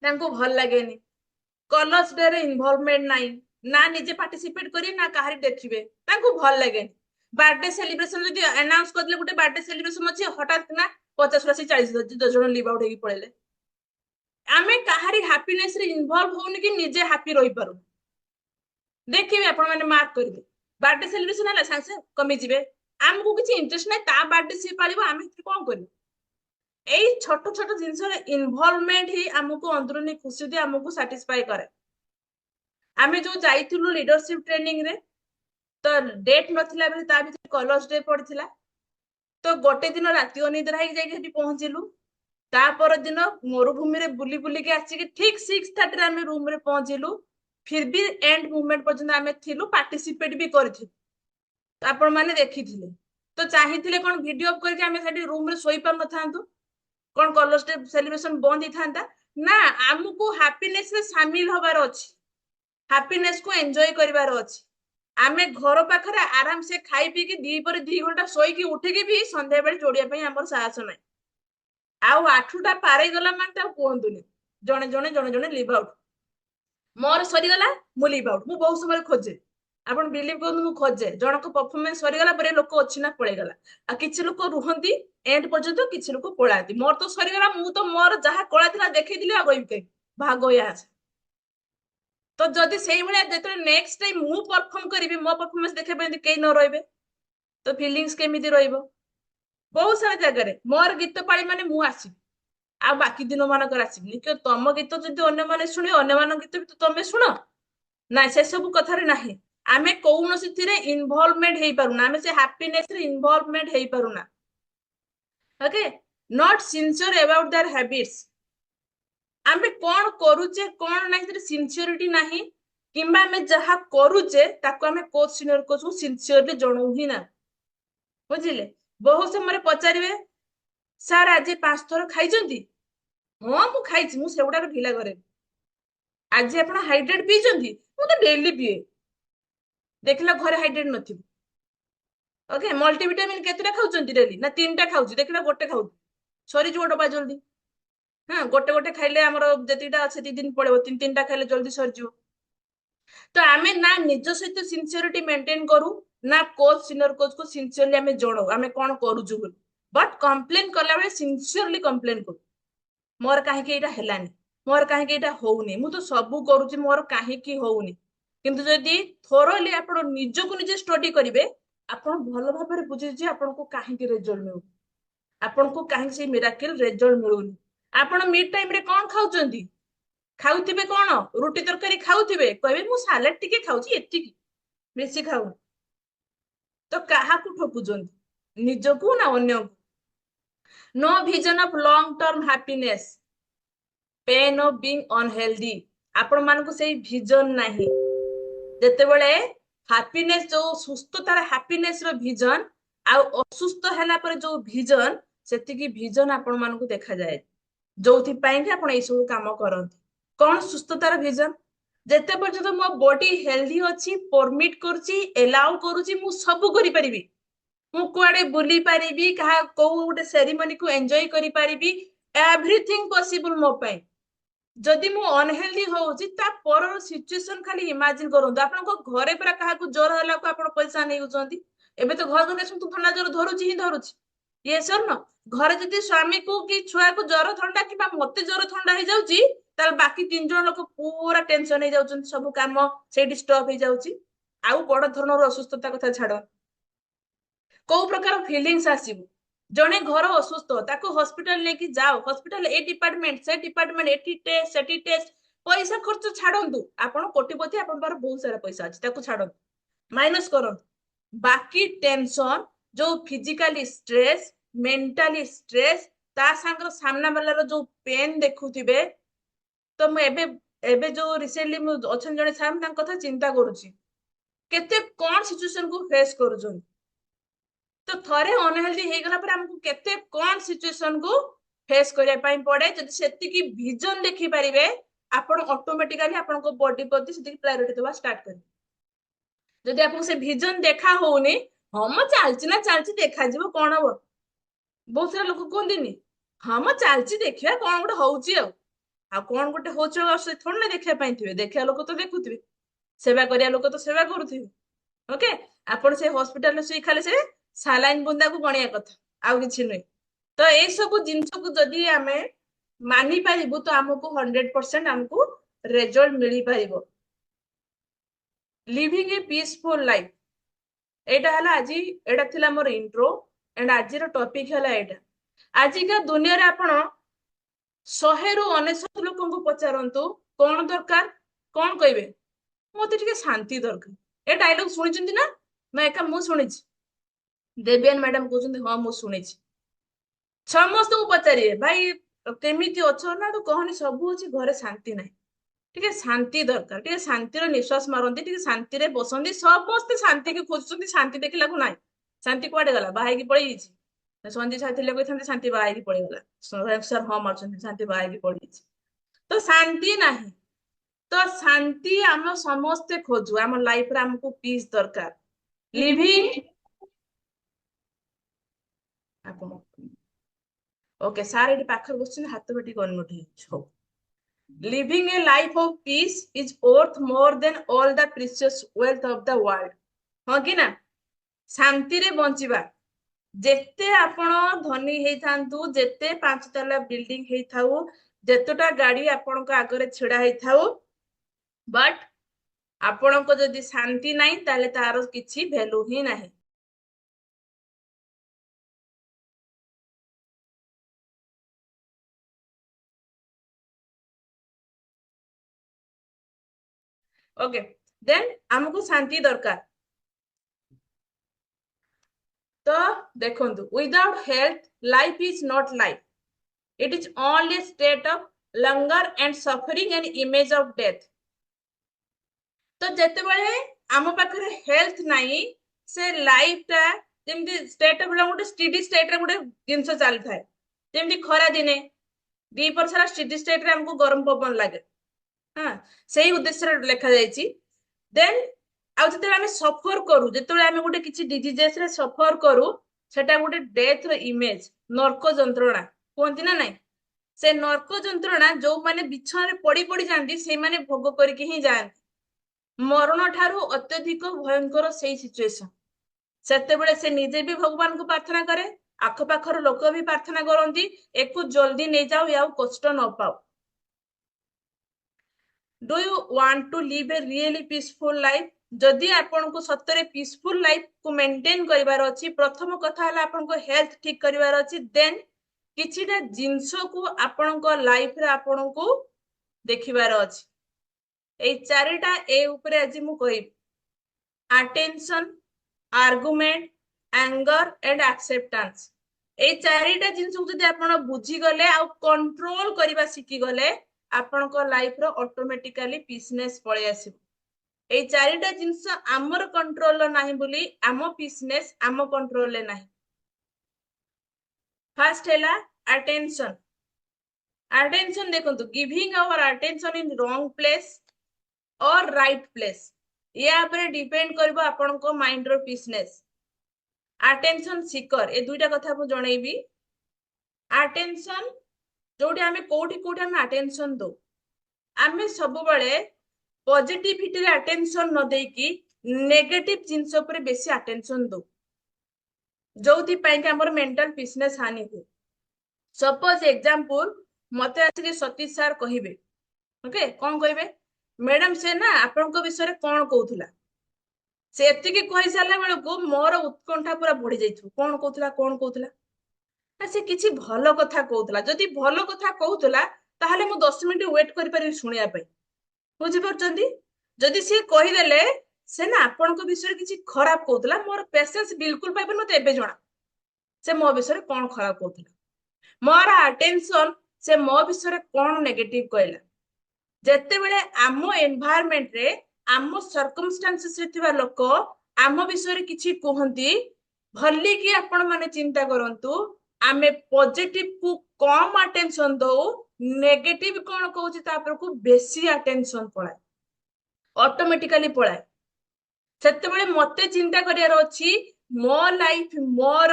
तांको भल लागेनी, कलर्स डे रे इन्वॉल्वमेंट नाही ना, निजे पार्टिसिपेट करी ना काहारी देखिबे, तांको भल लागेनी। बर्थडे सेलिब्रेशन जदि अनाउंस करले गुटे बर्थडे सेलिब्रेशन अछि, हठात ना 50 80 40 जण लीव आउट हेकी पळेले, आमे काहारी हैप्पीनेस रे इन्वॉल्व होउनी कि निजे हैप्पी रहि पारू। देखिबे आपण माने मार्क करिवे, बर्थडे सेलिब्रेशन हला सांसे कमी जिवे, हमको किछि इंटरेस्ट नै, ता बर्थडे से पालिबो, आमे कोन करियो। एई छोट छोट जिंस रे इन्वॉल्वमेंट ही हमको अंदरुनी खुशी दे, हमको सैटिस्फाई करे। आमे जो जाइथिलु लीडरशिप ट्रेनिंग रे, तो डेट नथिला बेले ता भीतर कलर्स डे पड़थिला, तो गोटे दिन राति अनिद्रा हे जाई हेटी पहुंचिलु, ता पर दिन मरुभूमि रे बुली बुली के आसी के ठीक 6:30 रे आमे रूम रे पहुंचिलु, फिर भी एंड मूवमेंट पर्यंत आमे थिलु, पार्टिसिपेट भी करथिलु, तो आपण माने देखिथिले, तो चाहिथिले कोन वीडियो अप करके आमे सेठी रूम रे सोई पर न थांतु, कोन कलर्स डे सेलिब्रेशन बंद ही थांता ना। हमको हैप्पीनेस रे शामिल होबार अछि, हैप्पीनेस को एंजॉय करिवार अछि। आमे घर पाखरे आराम से खाई पी के 2 घंटा सोई की उठे के भी संध्या बेले जोड़िया पई हमर साहस नै, आउ 8टा पारे गला मान ता कोहंतुनी जणे जणे लीव आउट, मोर सरी गला मु लीव आउट, मु बहुत समय खोजे ଆପଣ ବିଲିଭ କରନ୍ତୁ ମୁଁ ଖୋଜେ ଜଣକ परफॉर्मेंस ସରିଗଲା ପରେ ଲୋକ ଅଛି ନା ପଳେଇଗଲା ଆଉ କିଛି ଲୋକ ରୁହନ୍ତି ଏଣ୍ଡ ପର୍ଯ୍ୟନ୍ତ କିଛି ଲୋକ ପଳାନ୍ତି ମୋର ତ ସରିଗଲା ମୁଁ ତ ମୋର ଯାହା କଳା ଥିଲା ଦେଖେଇଥିଲି ଆଉ କହିବି କାଇଁ ଭାଗ ୟା ଅଛି ତ ଯଦି ସେଇ ଭଳିଆ ଯେତେବେଳେ ନେକ୍ସଟ ଟାଇମ ମୁଁ परफॉर्म କରିବି ମୋ परफॉर्मेंस ଦେଖିବା ପାଇଁ କେହି ନ ରହିବେ ତ ଫିଲିଂस କେମିତି ରହିବ ବହୁତ ସାରା ଜାଗାରେ ମୋର ଗୀତ ପାଳି ମାନେ ମୁଁ ଆସିବି ଆଉ ବାକି ଦିନ ମାନଙ୍କର ଆସିବିନି କି ତମ ଗୀତ ଯଦି ଅନ୍ୟମାନେ ଶୁଣିବେ ଅନ୍ୟମାନଙ୍କ ଗୀତ ବି ତ ତମେ ଶୁଣ ନାଇଁ ସେ ସବୁ କଥାରେ ନାହିଁ ଆମେ କୌଣସିଥିରେ ଇନଭଲଭମେଣ୍ଟ ହେଇପାରୁନା ଆମେ ସେ ହାପିନେସ ରେ ଇନଭଲଭମେଣ୍ଟ ହେଇପାରୁନା okay not sincere about their habits ଆମେ କଣ କରୁଛେ କଣ ନାହିଁ ସେଥିରେ ସିନସିୟରିଟି ନାହିଁ କିମ୍ବା ଆମେ ଯାହା କରୁଛେ ତାକୁ ଆମେ କୋଚ ସିନିୟର କୋଚକୁ ସିନସିୟରଲି ଜଣଉ ହିଁ ନା ବୁଝିଲେ ବହୁତ ସମୟରେ ପଚାରିବେ ସାର୍ ଆଜି 5 ଥର ଖାଇଛନ୍ତି ହଁ ମୁଁ ଖାଇଛି ମୁଁ ସେଗୁଡାକ ଢିଲା କରେ ଆଜି ଆପଣ ହାଇଡ୍ରେଟ ପିଇଛନ୍ତି ମୁଁ ତ ଡେଲି ପିଏ ଦେଖିଲା ଘରେ ହାଇଡ୍ରେଟ ନଥିବ ଓକେ ମଲ୍ଟିଭିଟାମିନ କେତେଟା ଖାଉଛନ୍ତି ଡେଲି ନା 3ଟା ଖାଉଛି ଦେଖିଲା ଗୋଟେ ଖାଉଛି ସରିଯିବ ଡବା ଜଲ୍ଦି ହଁ ଗୋଟେ ଗୋଟେ ଖାଇଲେ ଆମର ଯେତିକିଟା ଅଛି 2 ଦିନ ପଳେଇବ 3ଟା ଖାଇଲେ ଜଲ୍ଦି ସରିଯିବ ତ ଆମେ ନା ନିଜ ସହିତ ସିନସିୟରିଟି ମେଣ୍ଟେନ କରୁ ନା କୋଚ ସିନିୟର କୋଚ କୁ ସିନସିୟରଲି ଆମେ ଜଣାଉ ଆମେ କଣ କରୁଛୁ ବୋଲି ବଟ୍ କମ୍ପ୍ଲେନ କଲା ବେଳେ ସିନସିୟରଲି କମ୍ପ୍ଲେନ କରୁ ମୋର କାହିଁକି ଏଇଟା ହେଲାନି ମୋର କାହିଁକି ଏଇଟା ହଉନି ମୁଁ ତ ସବୁ କରୁଛି ମୋର କାହିଁକି ହଉନି କିନ୍ତୁ ଯଦି ଥୋରଲି ଆପଣ ନିଜକୁ ନିଜେ ଷ୍ଟଡି କରିବେ ଆପଣ ଭଲ ଭାବରେ ବୁଝିବେ ଯେ ଆପଣଙ୍କୁ କାହିଁକି ରେଜଲ୍ଟ ମିଳୁନି ଆପଣଙ୍କୁ କାହିଁକି ସେଇ ମିରାକଲ ରେଜଲ୍ଟ ମିଳୁନି ଆପଣ ମିଡ୍ ଟାଇମ ରେ କଣ ଖାଉଛନ୍ତି ଖାଉଥିବେ କଣ ରୁଟି ତରକାରୀ ଖାଉଥିବେ କହିବେ ମୁଁ ସାଲାଡ ଟିକେ ଖାଉଛି ଏତିକି ବେଶୀ ଖାଉନି ତ କାହାକୁ ଠକୁଛନ୍ତି ନିଜକୁ ନା ଅନ୍ୟକୁ no vision of long term happiness pain of being unhealthy ଆପଣ ମାନଙ୍କୁ ସେଇ ଭିଜନ ନାହିଁ ଯେତେବେଳେ ହାପିନେସ ଯୋଉ ସୁସ୍ଥତାର ହାପିନେସ ର ଭିଜନ ଆଉ ଅସୁସ୍ଥ ହେଲା ପରେ ଯୋଉ ଭିଜନ ସେତିକି ଭିଜନ ଆପଣ ମାନଙ୍କୁ ଦେଖାଯାଏ ଯୋଉଥିପାଇଁ କି ଆପଣ ଏଇ ସବୁ କାମ କରନ୍ତି କଣ ସୁସ୍ଥତାର ଭିଜନ ଯେତେ ପର୍ଯ୍ୟନ୍ତ ମୋ ବଡି ହେଲ୍ଦି ଅଛି ପରମିଟ କରୁଛି ଏଲାଉ କରୁଛି ମୁଁ ସବୁ କରିପାରିବି ମୁଁ କୁଆଡେ ବୁଲି ପାରିବି କାହା କୋଉ ଗୋଟେ ସେରିମନି କୁ ଏନ୍ଜୟ କରିପାରିବି ଏଭ୍ରିଥିଙ୍ଗ ପସିबଲ ମୋ ପାଇଁ ଯଦି ମୁଁ ଅନହେଲ୍ଦି ହଉଛି ତା ପରର ସିଚୁଏସନ ଖାଲି ଇମାଜିନ କରନ୍ତୁ ଆପଣଙ୍କ ଘରେ ପୁରା କାହାକୁ ଜ୍ୱର ହେଲାକୁ ଆପଣ ପଇସା ନେଇଯାଉଛନ୍ତି ଏବେ ତ ଘରକୁ ନେଇଛନ୍ତି ଥଣ୍ଡା ଜ୍ୱର ଧରୁଛି ହିଁ ଧରୁଛି ଇଏ ସର ନା ଘରେ ଯଦି ସ୍ୱାମୀକୁ କି ଛୁଆକୁ ଜ୍ୱର ଥଣ୍ଡା କିମ୍ବା ମତେ ଜ୍ୱର ଥଣ୍ଡା ହେଇଯାଉଛି ତାହେଲେ ବାକି 3 ଜଣ ଲୋକ ପୁରା ଟେନସନ ହେଇଯାଉଛନ୍ତି ସବୁ କାମ ସେଇଠି ଷ୍ଟପ୍ ହେଇଯାଉଛି ଆଉ ବଡ ଧରଣର ଅସୁସ୍ଥତା କଥା ଛାଡ କୋଉ ପ୍ରକାର ଫିଲିଂସ ଆସିବ ଜଣେ ଘର ଅସୁସ୍ଥ ତାକୁ ହସ୍ପିଟାଲ ନେଇକି ଯାଅ ହସ୍ପିଟାଲ ଏ ଡିପାର୍ଟମେଣ୍ଟ ସେ ଡିପାର୍ଟମେଣ୍ଟ ଏଠି ଟେଷ୍ଟ ସେଠି ଟେଷ୍ଟ ପଇସା ଖର୍ଚ୍ଚ ଛାଡନ୍ତୁ ଆପଣ କୋଟିପତି ଆପଣଙ୍କର ବହୁତ ସାରା ପଇସା ଅଛି ତାକୁ ଛାଡନ୍ତୁ ମାଇନସ କରନ୍ତୁ ବାକି ଟେନସନ ଯୋଉ ଫିଜିକାଲି ଷ୍ଟ୍ରେସ ମେଣ୍ଟାଲି ଷ୍ଟ୍ରେସ ତା ସାଙ୍ଗର ସାମ୍ନା ବାଲାର ଯୋଉ ପେନ୍ ଦେଖୁଥିବେ ତ ମୁଁ ଏବେ ଯୋଉ ରିସେଣ୍ଟଲି ମୁଁ ଅଛନ୍ତି ଜଣେ ସାର୍ ତାଙ୍କ କଥା ଚିନ୍ତା କରୁଛି କେତେ କଣ ସିଚୁଏସନ କୁ ଫେସ୍ କରୁଛନ୍ତି ତ ଥରେ ଅନହେଲ୍ଦି ହେଇଗଲା ପରେ ଆମକୁ କେତେ କଣ ସିଚୁଏସନ କୁ ଫେସ୍ କରିବା ପାଇଁ ପଡେ ଯଦି ସେତିକି ଭିଜନ ଦେଖିପାରିବେ ଆପଣ ଅଟୋମେଟିକାଲି ଆପଣଙ୍କ ବଡି ପ୍ରତି ସେତିକି ପ୍ରାୟୋରିଟି ଦେବା ଷ୍ଟାର୍ଟ କରିବେ ଯଦି ଆପଣଙ୍କୁ ସେ ଭିଜନ ଦେଖା ହଉନି ହଁ ମ ଚାଲିଛି ନା ଚାଲିଛି ଦେଖାଯିବ କଣ ହବ ବହୁତ ସାରା ଲୋକ କୁହନ୍ତିନି ହଁ ମ ଚାଲିଛି ଦେଖିବା କଣ ଗୋଟେ ହଉଛି ଆଉ କଣ ଗୋଟେ ହଉଛି ଆଉ ସେ ଥୋଡି ନା ଦେଖିବା ପାଇଁ ଥିବେ ଦେଖିବା ଲୋକ ତ ଦେଖୁଥିବେ ସେବା କରିବା ଲୋକ ତ ସେବା କରୁଥିବେ ଓକେ ଆପଣ ସେ ହସ୍ପିଟାଲରେ ଶୋଇ ଖାଲି ସେ ସାଲାଇନ ବୁନ୍ଦାକୁ ଗଣିବା କଥା ଆଉ କିଛି ନୁହେଁ ତ ଏଇ ସବୁ ଜିନିଷକୁ ଯଦି ଆମେ ମାନିପାରିବୁ ତ ଆମକୁ 100% ଆମକୁ ରେଜଲ୍ଟ ମିଳିପାରିବ লিভিଂ ଏ ପିସଫୁଲ ଲାଇଫ ଏଇଟା ହେଲା ଆଜି ଏଇଟା ଥିଲା ମୋର ଇଣ୍ଟ୍ରୋ ଏଣ୍ଡ ଆଜିର ଟପିକ ହେଲା ଏଇଟା ଆଜିକା ଦୁନିଆରେ ଆପଣ 100ରୁ 99 ଲୋକଙ୍କୁ ପଚାରନ୍ତୁ କଣ ଦରକାର କଣ କହିବେ ମତେ ଟିକେ ଶାନ୍ତି ଦରକାର ଏ ଡାଇଲଗ ଶୁଣିଛନ୍ତି ନା ନା ଏକା ମୁଁ ଶୁଣିଛି ଦେବିଆନ ମ୍ୟାଡାମ କହୁଛନ୍ତି ହଁ ମୁଁ ଶୁଣିଛି ସମସ୍ତଙ୍କୁ ପଚାରିବେ ଭାଇ କେମିତି ଅଛ ନା ତୁ କହନି ସବୁ ଅଛି ଘରେ ଶାନ୍ତି ନାହିଁ ଟିକେ ଶାନ୍ତି ଦରକାର ଟିକେ ଶାନ୍ତିର ନିଶ୍ୱାସ ମାରନ୍ତି ଟିକେ ଶାନ୍ତିରେ ବସନ୍ତି ସମସ୍ତେ ଶାନ୍ତିକୁ ଖୋଜୁଛନ୍ତି ଶାନ୍ତି ଦେଖିଲାକୁ ନାହିଁ ଶାନ୍ତି କୁଆଡେ ଗଲା ବାହା ହେଇକି ପଳେଇଯାଇଛି ସନ୍ଧ୍ୟା ଛାଇ ଥିଲେ କହିଥାନ୍ତି ଶାନ୍ତି ବାହା ହେଇକି ପଳେଇଗଲା ସାର୍ ହଁ ମାରୁଛନ୍ତି ଶାନ୍ତି ବାହା ହେଇକି ପଳେଇଯାଇଛି ତ ଶାନ୍ତି ନାହିଁ ତ ଶାନ୍ତି ଆମେ ସମସ୍ତେ ଖୋଜୁ ଆମ ଲାଇଫରେ ଆମକୁ ପିସ୍ ଦରକାର লিভিং ଆପଣ ଓକେ ସାର୍ ଏଠି ପାଖରେ ବସୁଛନ୍ତି ହାତ ବାଟି କରିନଠି ହଉ living a life of peace is worth more than all the precious wealth of the world. हाँ कि ना शांति रे बंचिबा जेते आपण धनी हेई थांतु जेते 5 तला बिल्डिंग हेई थाउ जेतोटा गाड़ी आपण को आगरे छिड़ा हेई थाउ बट आपण को जदी शांति नाही ताले तारो किछि वैल्यू ही नाही. ओके देन हमको शांति दरकार. तो देखंतु without health life is not life. It is only state of langar and suffering and image of death. तो जेते बळे आम पाखरे हेल्थ नाही से लाइफ टा जेमति स्टेट ऑफ गोटे स्टेडी स्टेट रे गोटे जिंस चली थाए जेमति खरा दिने दीपर सारा स्टेडी स्टेट रे हमको गरम पवन लागे. हाँ सही उद्देश्य रे लिखा जायछि. देन आ जते हम सफर करू जते हम गोटे किछि डिजीजेस रे सफर करू सेटा गोटे डेथ रो इमेज नरक जंत्रणा कोंति ना नाही. से नरक जंत्रणा जो माने बिछा रे पड़ी पड़ी जांदी से माने भोग करके ही जान. मरण ठारू अत्यधिक भयंकर सेही सिचुएशन. सेते बेले से निजे भी भगवान को प्रार्थना करे आख पाखर लोक भी प्रार्थना करंती एको जल्दी नै जाओ या कष्ट न पाओ. Do you want to live a really peaceful life. जदि आपन को सत्तरे पीसफुल लाइफ को मेंटेन करिवार अछि प्रथम कथा हला आपन को हेल्थ ठीक करिवार अछि. देन किछिटा जिंसो को आपन को लाइफ रे आपन को देखिवार अछि. ए चारिटा ए ऊपर आज मु कहि attention argument anger and acceptance. ए चारिटा जिंस को जदि आपन बुझी गले आ कंट्रोल करिवा सिखि गले आपन को लाइफ रो ऑटोमेटिकली पीसनेस पळे आसीबो. ए चारिटा जिंस हमर कंट्रोल नाही बोली आम पीसनेस आम कंट्रोल ले नाही. फर्स्ट हैला अटेंशन. अटेंशन देखंतु giving our attention in wrong place और राइट प्लेस या पर डिपेंड करबो आपन को माइंड रो पीसनेस. अटेंशन सीकर ए दुईटा कथा मु जणैबी. अटेंशन जोडी हमें कोठी कोठी हम अटेंशन दो आमे सब बळे पॉजिटिविटी रे अटेंशन न देई की नेगेटिव जिंस ऊपर बेसी अटेंशन दो जोथि पई के हमर मेंटल पीसनेस हानि हो. सपोज एग्जांपल मते आसी सतीश सर कहिबे ओके कोन कहिबे मैडम से ना आपन को विषय रे कोन कहउथला से एति के कहि साला बेले को मोर उत्कंठा पूरा बढ़ी जाइथु. कोन कहउथला से किछि भलो कथा कहउथला. जदि भलो कथा कहउथला ताहले मु 10 मिनिट वेट करि पारि सुनिया पई. बुझि परचंदी. जदि से कहि देले से ना आपन को विषय किछि खराब कहउथला मोर पेशेंस बिल्कुल पाइबे मते एबे जणा से मो विषय कोन खराब कहउथला. मोर अटेंशन से मो विषय कोन नेगेटिव कहला. जेते बेले आमो एनवायरनमेंट रे आमो सर्कमस्टेंसेस रे थिबा लोक आमो विषय किछि कहंती भल्ली की आपण माने चिंता करंतु आमे पॉजिटिव को कम अटेंशन दो नेगेटिव कोन कहउची तापर को बेसी अटेंशन पळाय ऑटोमेटिकली पळाय. सेते बेले मते चिंता करियार अछि मो लाइफ मोर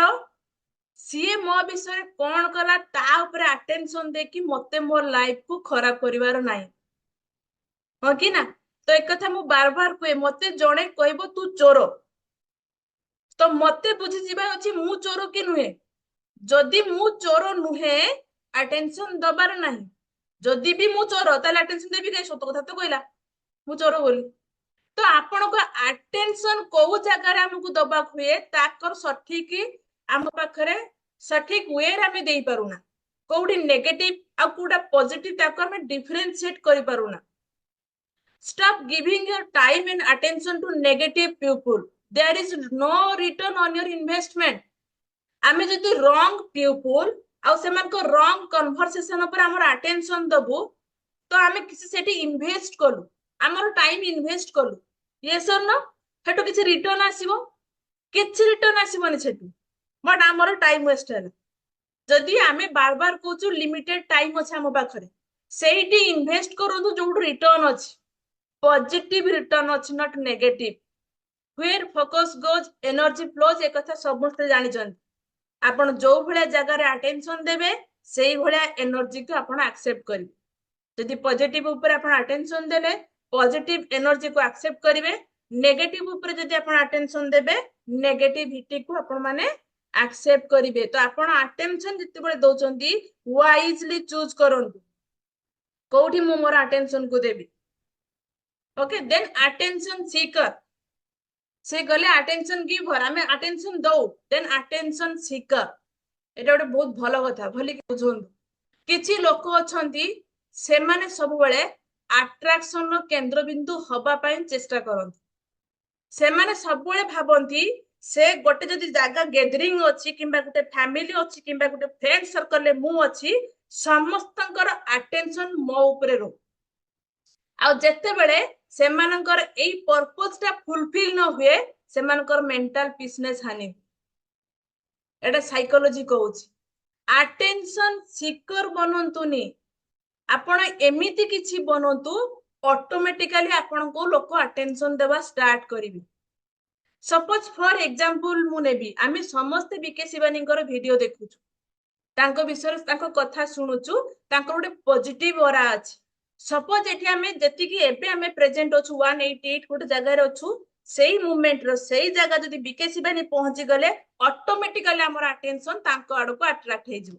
सीए मो विषय कोन कला ता ऊपर अटेंशन दे कि मते मोर लाइफ को खराब करिवार नाही. हाँ कि ना. तो एक कथा मु बार बार कहे मते जणे कहबो तू चोर तो मते बुझी जिबा अछि मु चोर कि नुहे. जदि मु चोर नुहे अटेंशन दबार नाही. जदि भी मु चोर ताले अटेंशन देबी के सत कथा तो कहला मु चोर बोली. तो आपण को अटेंशन को जगह रे हमकु दबा हुए ताकर सठिक हम पाखरे सठिक वे रे हम देई पारुना. कोउडी नेगेटिव आ कोडा पॉजिटिव ताको हम डिफरेंशिएट करि पारुना. Stop giving your time and attention to negative people. There is no return on your investment. आमे जति wrong people आ सेमान को wrong conversation ऊपर हमर attention दबु तो आमे किसी सेठी इन्वेस्ट करू हमर टाइम इन्वेस्ट करू yes or no हेटो किछि रिटर्न आसीबो किछि रिटर्न आसीबोनी सेठी बट हमर टाइम वेस्ट हैला. जदि आमे बार बार कोचु लिमिटेड टाइम अछि हम पाखरे सेठी इन्वेस्ट करंतु जोडू रिटर्न अछि पॉजिटिव रिटर्न अछि not negative. where focus goes energy flows एक कथा समस्त जानि जन. आपण जो भले जगह रे अटेंशन देबे सेही भले एनर्जी को आपण एक्सेप्ट करिवे. जदि पॉजिटिव ऊपर आपण अटेंशन देले पॉजिटिव एनर्जी को एक्सेप्ट करिवे नेगेटिव ऊपर जदि आपण अटेंशन देबे नेगेटिविटी को आपण माने एक्सेप्ट करिवे तो आपण अटेंशन जति बळे दोचंती वाइजली चूज करंतु कोठी मु मोर अटेंशन को देबी ओके देन अटेंशन सीकर से गले अटेंशन गिवर आमे अटेंशन दउ देन अटेंशन सीकर एटा गोटे बहुत भलो कथा भली बुझंतु किछि लोक अछंती से माने सब बळे अट्रैक्शन रो केंद्र बिंदु हबा पई चेष्टा करंती से माने सब बळे भाबंती से गोटे जदि जागा गैदरिंग अछि किंबा गोटे फैमिली अछि किंबा गोटे फ्रेंड सर्कल ले मु अछि समस्तंकर अटेंशन मो ऊपर रो आ जत्ते बेले से मानकर एई पर्पस ता फुलफिल न हुए से मानकर मेंटल पीसनेस हानि एटा साइकोलॉजी कहउछि अटेंशन सीकर बनंतुनी आपण एमिति किछि बनंतु ऑटोमेटिकली आपण को लोक अटेंशन देबा स्टार्ट करिवि सपोज फॉर एग्जांपल मु नेबी आमी समस्त बीके शिवानीकर वीडियो देखुछु तांको विषय तांको कथा सुनुछु तांको गोटे पॉजिटिव ऑरा अछि सपोज एठी आमे जति कि एबे आमे प्रेजेंट अछु 188 गोटे जगह रे अछु सेही मूवमेंट रो सेही जगह जदि बीके शिवानी पहुंची गले ऑटोमेटिकली हमर अटेंशन तांको आडो को अट्रैक्ट हे जु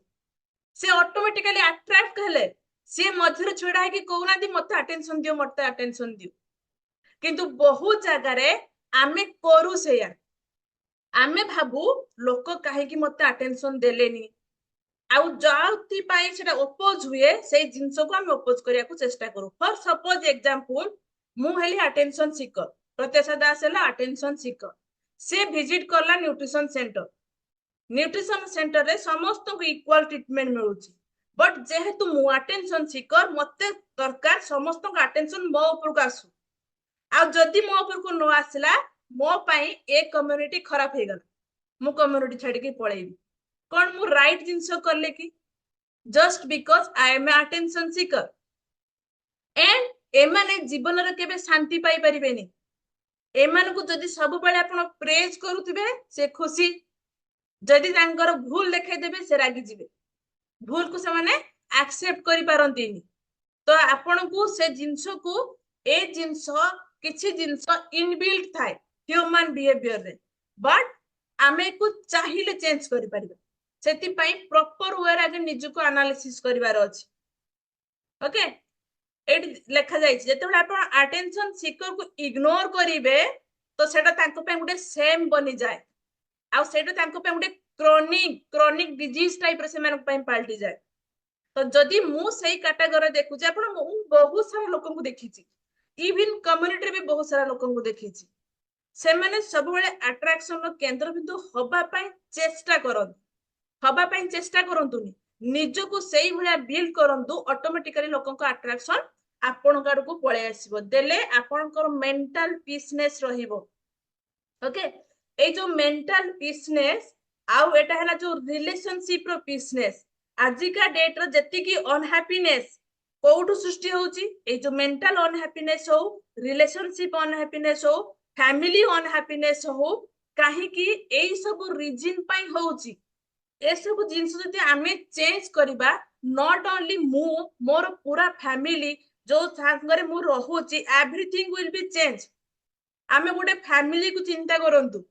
से ऑटोमेटिकली अट्रैक्ट कहले से मझरे छुड़ा है कि कोना दी मते अटेंशन दियो किंतु बहुत जगह रे आमे करू सेया आमे भाबू लोक काहे कि मते अटेंशन देलेनी आउ जाउती पाई सेटा ओपोज हुए से जिंस को हम ओपोज करिया को चेष्टा करू फॉर सपोज एग्जांपल मु हेली अटेंशन सीकर प्रत्याशा दास हला अटेंशन सीकर से विजिट करला न्यूट्रिशन सेंटर रे समस्त को इक्वल ट्रीटमेंट मिलुची बट जेहेतु मु अटेंशन सीकर मते दरकार समस्त को अटेंशन मो ऊपर को आसु आ जदि मो ऊपर को न आसला मो पई ए कम्युनिटी खराब हे गला मु कम्युनिटी छाडी के पळेबी कोन मु राइट जिंस करले कि just because I am attention seeker and एमाने जीवन रे केबे शांति पाई परिबेनी एमान को जदि सब बेले आपण प्रेज करूथिबे से खुशी जदि तांकर भूल देखाई देबे से रागी जिवे भूल को से माने एक्सेप्ट करि पारंतीनी तो आपण को से जिंस को ए जिंस किछि जिंस इनबिल्ट थाए ह्यूमन बिहेवियर रे बट आमे को चाहिले चेंज करि परिबे सेति पई प्रॉपर वे रे निज को एनालिसिस करिवार अछि ओके एट लेखा जाय जेते बेला आपण अटेंशन सीकर को इग्नोर करिवे तो सेटा तांको पे गुटे सेम बनि जाय आ सेटा तांको पे गुटे क्रोनिक डिजीज टाइप रे से मन पे पाल्टी जाय तो जदि मु सही कैटेगरी देखु जे आपण बहुत सारा लोकन को देखिछि इवन कम्युनिटी रे भी बहुत सारा लोकन को देखिछि से माने सब बेले अट्रैक्शन रो केंद्र बिंदु हबा पई चेष्टा करंतुनी निज को सही भलिया बिल्ड करंतु ऑटोमेटिकली लोकन को अट्रैक्शन आपण गाड को पळे आसीबो देले आपनकर मेंटल पीसनेस रहिबो ओके ए जो मेंटल पीसनेस आउ एटा हला जो रिलेशनशिप रो पीसनेस आजिका डेट रो जति की अनहैप्पीनेस कोउठु सृष्टि होउची ए जो मेंटल अनहैप्पीनेस हो रिलेशनशिप अनहैप्पीनेस हो फैमिली अनहैप्पीनेस हो काहे की एई सब रीजन पई होउची ए सब जिंस जति आमे चेंज करिबा नॉट ओनली मु मोर पूरा फैमिली जो संगरे मु रहूची एवरीथिंग विल बी चेंज आमे गोटे फैमिली को चिंता करंतु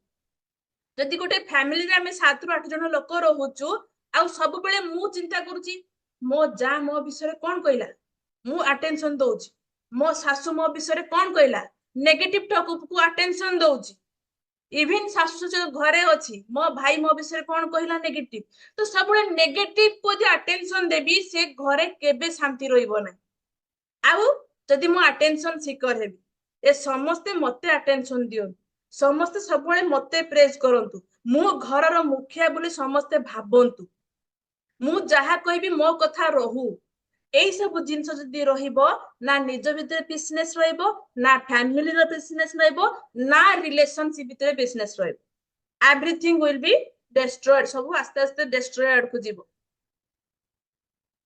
जदि गोटे फैमिली रे आमे 7 ରୁ 8 जन लोक रहूचु आ सब बेले मु चिंता करूची मो जा मो विषय कोन कहला मु अटेंशन दउची मो सासु मो विषय कोन कहला नेगेटिव टॉक को अटेंशन दउची इवन सासु जो घरे अछि मो भाई मो विषय कोन कहला नेगेटिव तो सब बेले नेगेटिव को जे अटेंशन देबी से घरे केबे शांति रहिबो ना आउ जदि मो अटेंशन सीकर हेबी ए समस्ते मते अटेंशन दियो समस्ते सब बेले मते प्रेज करंतु मु घर रो मुखिया बोली समस्ते भाबंतु मु जहा कहबी मो कथा रहू एई सब जिंस जदि रहिबो ना निज भीतर बिजनेस रहिबो ना फैमिली रो बिजनेस रहिबो ना रिलेशनशिप भीतर बिजनेस रहिबो एवरीथिंग विल बी डिस्ट्रॉयड सब आस्ते आस्ते डिस्ट्रॉयड को जीवो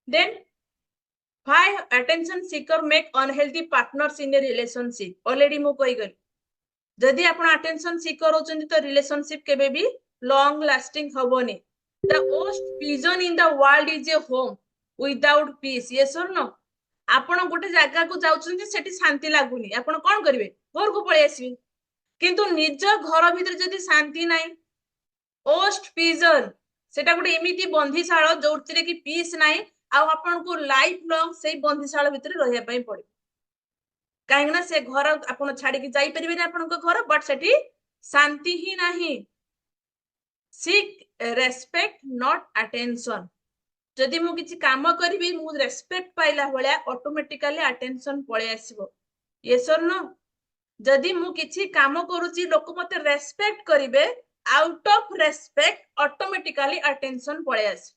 then why attention seeker make unhealthy partners in a relationship already मु कहि गली जदि आपण अटेंशन सीकर होचंदी तो रिलेशनशिप केबे भी लॉन्ग लास्टिंग हबोनी the worst prison in the world is a home without peace yes or no आपण गोटे जगह को जाउछन्ती सेठी शांति लागुनी आपण कोन करिवे घर को पळै आसीबे किंतु निज घर भीतर जदी शांति नाही ओस्ट पीजन सेटा गोटे एमिति बंधीशाला जोथिरे कि पीस नाही आ आपण को लाइफ लॉन्ग सेही बंधीशाला भीतर रहिया पई पड़े काहे ना से घर आपण छाडी कि जाई परिबे ना आपण को घर बट सेठी शांति ही नाही सीक रेस्पेक्ट नॉट अटेंशन जदि मु किछि काम करबी मु रेस्पेक्ट पाइला भलिया ऑटोमेटिकली अटेंशन पळे आसीबो यस और नो जदि मु किछि काम करूची लोक मते रेस्पेक्ट करिवे out of respect automatically attention पळे आसी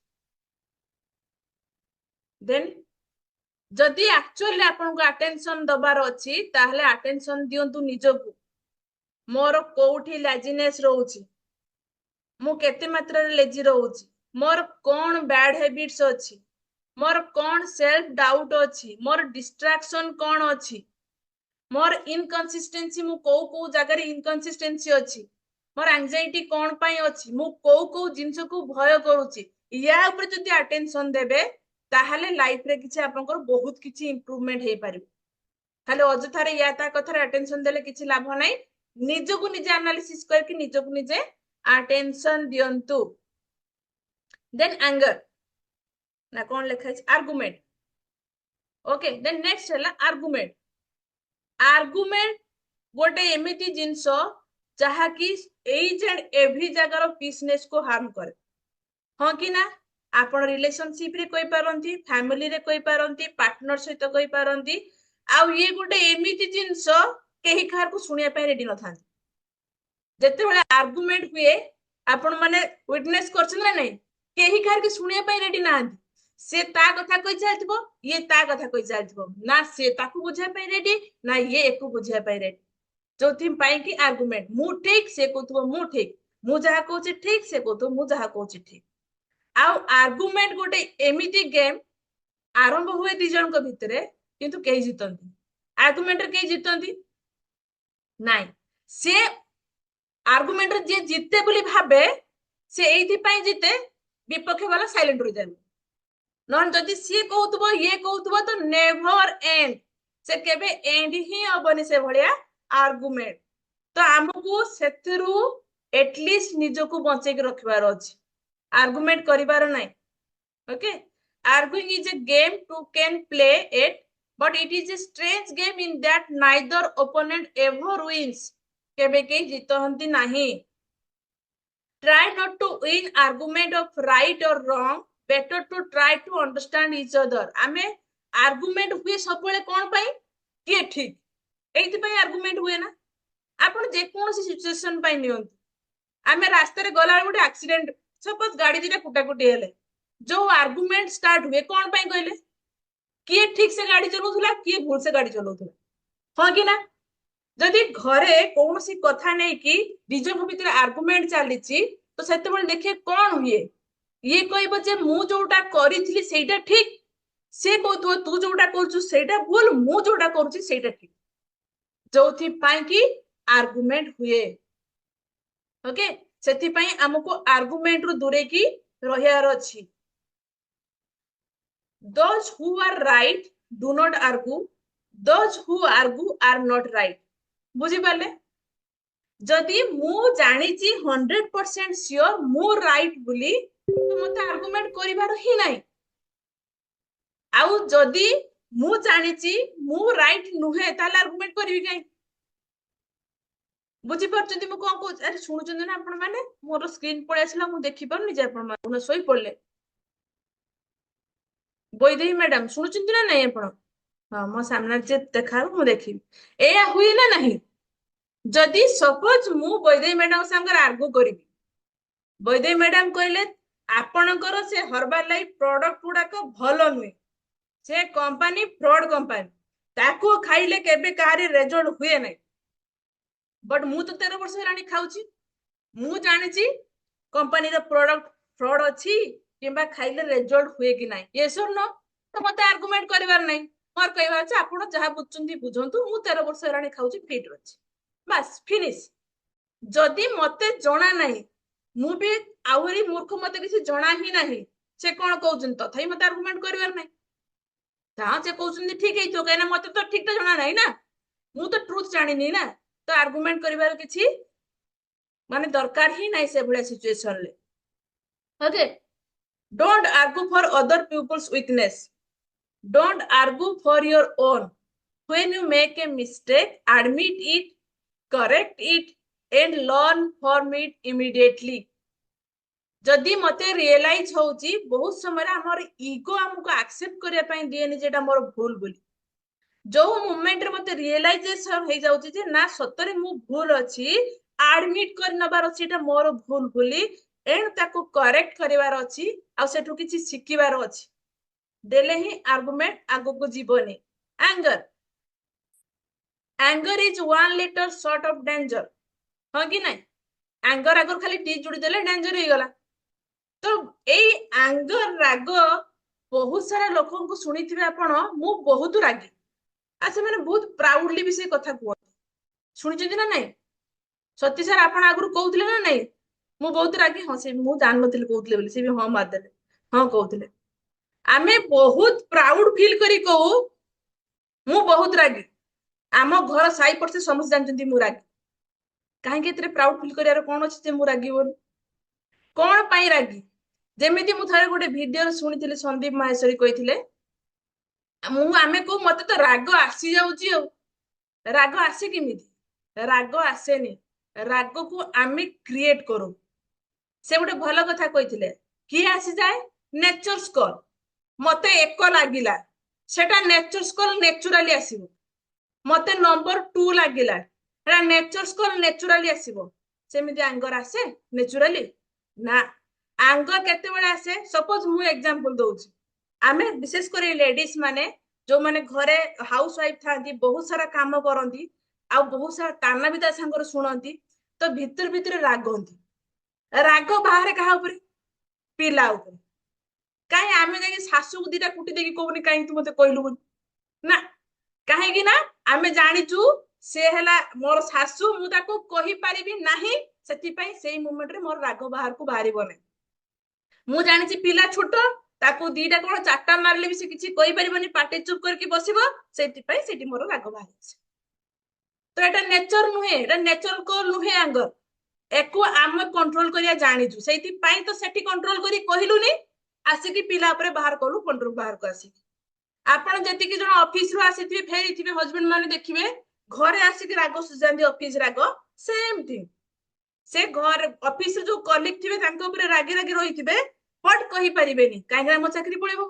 देन जदि एक्चुअली आपन को अटेंशन दबार अछि ताहले अटेंशन दियंतु निजकु मोर कोउठी लेजीनेस रहउची मु केते मात्रा रे लेजी रहउची मोर कोन बैड हैबिट्स अछि मोर कोन सेल्फ डाउट अछि मोर डिस्ट्रैक्शन कोन अछि मोर इनकंसिस्टेंसी मु को जगह रे इनकंसिस्टेंसी अछि मोर एंजाइटी कोन पई अछि मु को जिंस को भय करूची या ऊपर जदी अटेंशन देबे ताहले लाइफ रे किछि आपनकर बहुत किछि इंप्रूवमेंट हे पारिबो खाली अजथा रे या ता कथा रे अटेंशन देले किछि लाभ नै निजको निजे एनालिसिस करके निजको निजे अटेंशन दियंतु देन एंगर ना कौन लिखा है आर्गुमेंट ओके देन नेक्स्ट है आर्गुमेंट आर्गुमेंट गोटे एमिति जिंस जहा कि एज एंड एवरी जगार पीसनेस को हार्म करे हाँ कि ना आपण रिलेशनशिप रे कोई पारंती फैमिली रे कोई पारंती पार्टनर सहित कोई पारंती आ ये गोटे एमिति जिंस केही खार को सुनिया पे रेडी न थांती जते बेला आर्गुमेंट हुए आपण माने विटनेस करछन ना नहीं केही खार के सुनिया पे रेडी ना से ता कथा कहि चालथिबो ये ता कथा कहि चालथिबो ना से ताकू बुझा पे रेडी ना ये एको बुझा पे रेडी जोथि पाई कि आर्गुमेंट मु ठीक से कहथबो मु ठीक मु जहा कहूची ठीक से कहथबो मु जहा कहूची ठीक आ आर्गुमेंट गोटे एमिति गेम आरंभ हुए दी जन को भितरे किंतु केही जितंती आर्गुमेंट रे केही जितंती नाही से आर्गुमेंट रे जे जिते बोली भाबे से एथि पई जिते विपक्ष वाला साइलेंट हो जाए नन जदि सी कहथबो ये कहथबो तो नेवर एंड से केबे एंड ही हबनी से भलिया आर्गुमेंट तो हमकु सेथरु एटलीस्ट निजको बंचे के रखबार अछि आर्गुमेंट करिवार नै okay arguing is a game two can play it but it is a strange game in that neither opponent ever wins केबे के जितहंती नाही try not to win argument of right or wrong better to try to understand each other आमे argument हुए सबले कोन पई के ठीक एथि पई argument हुए ना आपण जे कोनसी सिचुएशन पई नियंतु आमे रास्ता रे गला गोटे एक्सीडेंट सपोज गाड़ी दिटा कुटाकुटी हेले जो आर्गुमेंट स्टार्ट हुए कोन पई कहले किए ठीक से गाड़ी चलाउथला किए भूल से गाड़ी चलाउथला हां कि ना जदि घरे कोनसी कथा नै कि दिजन भीतर आर्गुमेंट चलीची तो सेते बेले देखे कोन हुए ये कहबो जे मु जोटा करिथिली सेटा ठीक से कहतो तू जोटा करछु सेटा भूल मु जोटा करछु सेटा ठीक जोथि पई कि आर्गुमेंट हुए ओके सेति पई हमको आर्गुमेंट रु दूरे की रहियार अछि those who are right do not argue those who argue are not right बुझी पाले जदि मु जानि ची 100% श्योर मु राइट बोली तो मते आर्गुमेंट करिवार ही नाही आउ जदि मु जानि ची मु राइट नुहे ताले आर्गुमेंट करिवि काई बुझी परछथि मु कोन को अरे सुनुचंदी ना आपण माने मोर स्क्रीन पळे आछला मु देखि परनी जे आपण माने सोई पड़ले बोईदेही मैडम शुणुचंती ना नहीं आपण हां मो सामने जे देखा मु देखि एया हुई ना नहीं जदि सपोज मु बोईदेही मैडम संगर आर्गु करिवि बोईदेही मैडम कहले आपणकर से हर्बल लाइफ प्रोडक्ट गुडा को भलो नुई से कंपनी फ्रॉड कंपनी ताको खाइले केबे कारी रिजल्ट हुए नहीं बट मु तो 13 वर्ष रानी खाउची मु जानि छी कंपनी रो प्रोडक्ट फ्रॉड अछि किंबा खाइले रिजल्ट हुए कि नाही यस और नो तो मते आर्गुमेंट करिवार नाही मोर कहबा छ आपण जहा बुझचंती बुझंतु मु 13 वर्ष रानी खाउची फिट अछि बस फिनिश जदि मते जणा नाही मु भी आउरी मूर्ख मते किसी जणा ही नाही से कोन कहउचन तथाई मते आर्गुमेंट करिवार नाही हाँ से कहउछन्ती ठीक हेइतो काहे ना मते तो ठीक ता जणा नाही ना मु तो ट्रुथ जानिनी ना तो आर्गुमेंट करिवार किछि माने दरकार ही नाही से भलिया सिचुएशन ले okay don't argue for other people's weakness don't argue for your own when you make a mistake admit it correct it and learn from it immediately जदि मते रियलाइज होउची बहुत समय हमर ईगो हमको एक्सेप्ट करिया पई दिएनी जेटा मोर भूल बोली जो मोमेंट रे मते रियलाइजेशन हे जाउची जे ना सतरे मु भूल अछि एडमिट कर नबार अछि एटा मोर भूल बोली एंड ताको करेक्ट करिवार अछि आ सेठु किछि सिकिवार अछि देले ही आर्गुमेंट आगो को जीवनी anger is one letter short of danger हाँ कि नहीं एंगर आगर खाली टी जुड़ी देले डेंजर हो गला तो एई एंगर राग बहुत सारा लोगों को सुनी थिबे आपण मु बहुत रागी आ से माने बहुत प्राउडली भी से कथा कहते सुनी जदी ना नहीं सत्य सर आपण आगु कहउतले ना नहीं मु बहुत रागी हाँ से मु जान नथिले कहउतले बोली से भी हाँ मार देले हाँ कहउतले आमे बहुत प्राउड फील करी कहू मु बहुत रागी आम घर साई पड़से समस्त जानते मु रागी कहीं प्राउड फील कर कौन अच्छे मु रागी बोल कौन पाई रागी जेमिति मु थरे गोटे वीडियो सुनी संदीप माहेश्वरी कही आमे को मते तो राग आसी जाउची राग आसे किमिति राग आसेनी राग को आमे क्रिएट करू से गोटे भल कथा कही किए आसी जाए नेचर स्कल मते एक लागिला सेटा नेचर स्कल नेचुराली आसीबो मते नंबर 2 लागिला एटा नेचर स्कल नेचुराली आसीबो सेमिति एंगर आसे नेचुराली ना एंगर केते बेले आसे सपोज मु एग्जांपल दोउची आमे विशेष करे लेडीज माने जो माने घरे हाउस वाइफ थांती बहुत सारा काम करंती आ बहुत सारा ताना भी ता संगर सुनंती तो भीतर भीतर रागंती राग बाहर कहा ऊपर पिला ऊपर काहे आमे जाके सासु को दीटा कुटी देकी कोबनी काहे तू मते कहलु ना काहे कि ना आमे जानिचु से हला मोर सासु मु ताको कहि परिबि नाही सेति पई सेही मोमेंट रे मोर राग बाहर को बाहरिबो नै मु जानिछि पिला छोटो ताको दीटा कोन चाटा मारले भी से किछि कहि परिबोनी पाटे चुप करके बसिबो सेति पई सेति मोर राग बाहरिछ तो एटा नेचर नुहे एटा नेचर को नुहे एंगर एको आम कंट्रोल करिया जानिछु सेति पई तो सेति कंट्रोल करी कहिलुनी आसी कि पिला ऊपर बाहर करू कंट्रोल बाहर को आसी आपण जति कि जण ऑफिस रो आसीथिबे फेरिथिबे हस्बैंड माने देखिबे घरे आसी कि राग सुजांदी ऑफिस राग सेम थिंग से घर ऑफिस जो कलीग थिबे तांको ऊपर रागी रागी रहिथिबे पट कहि परिबेनी काहे मो चाकरी पळेबो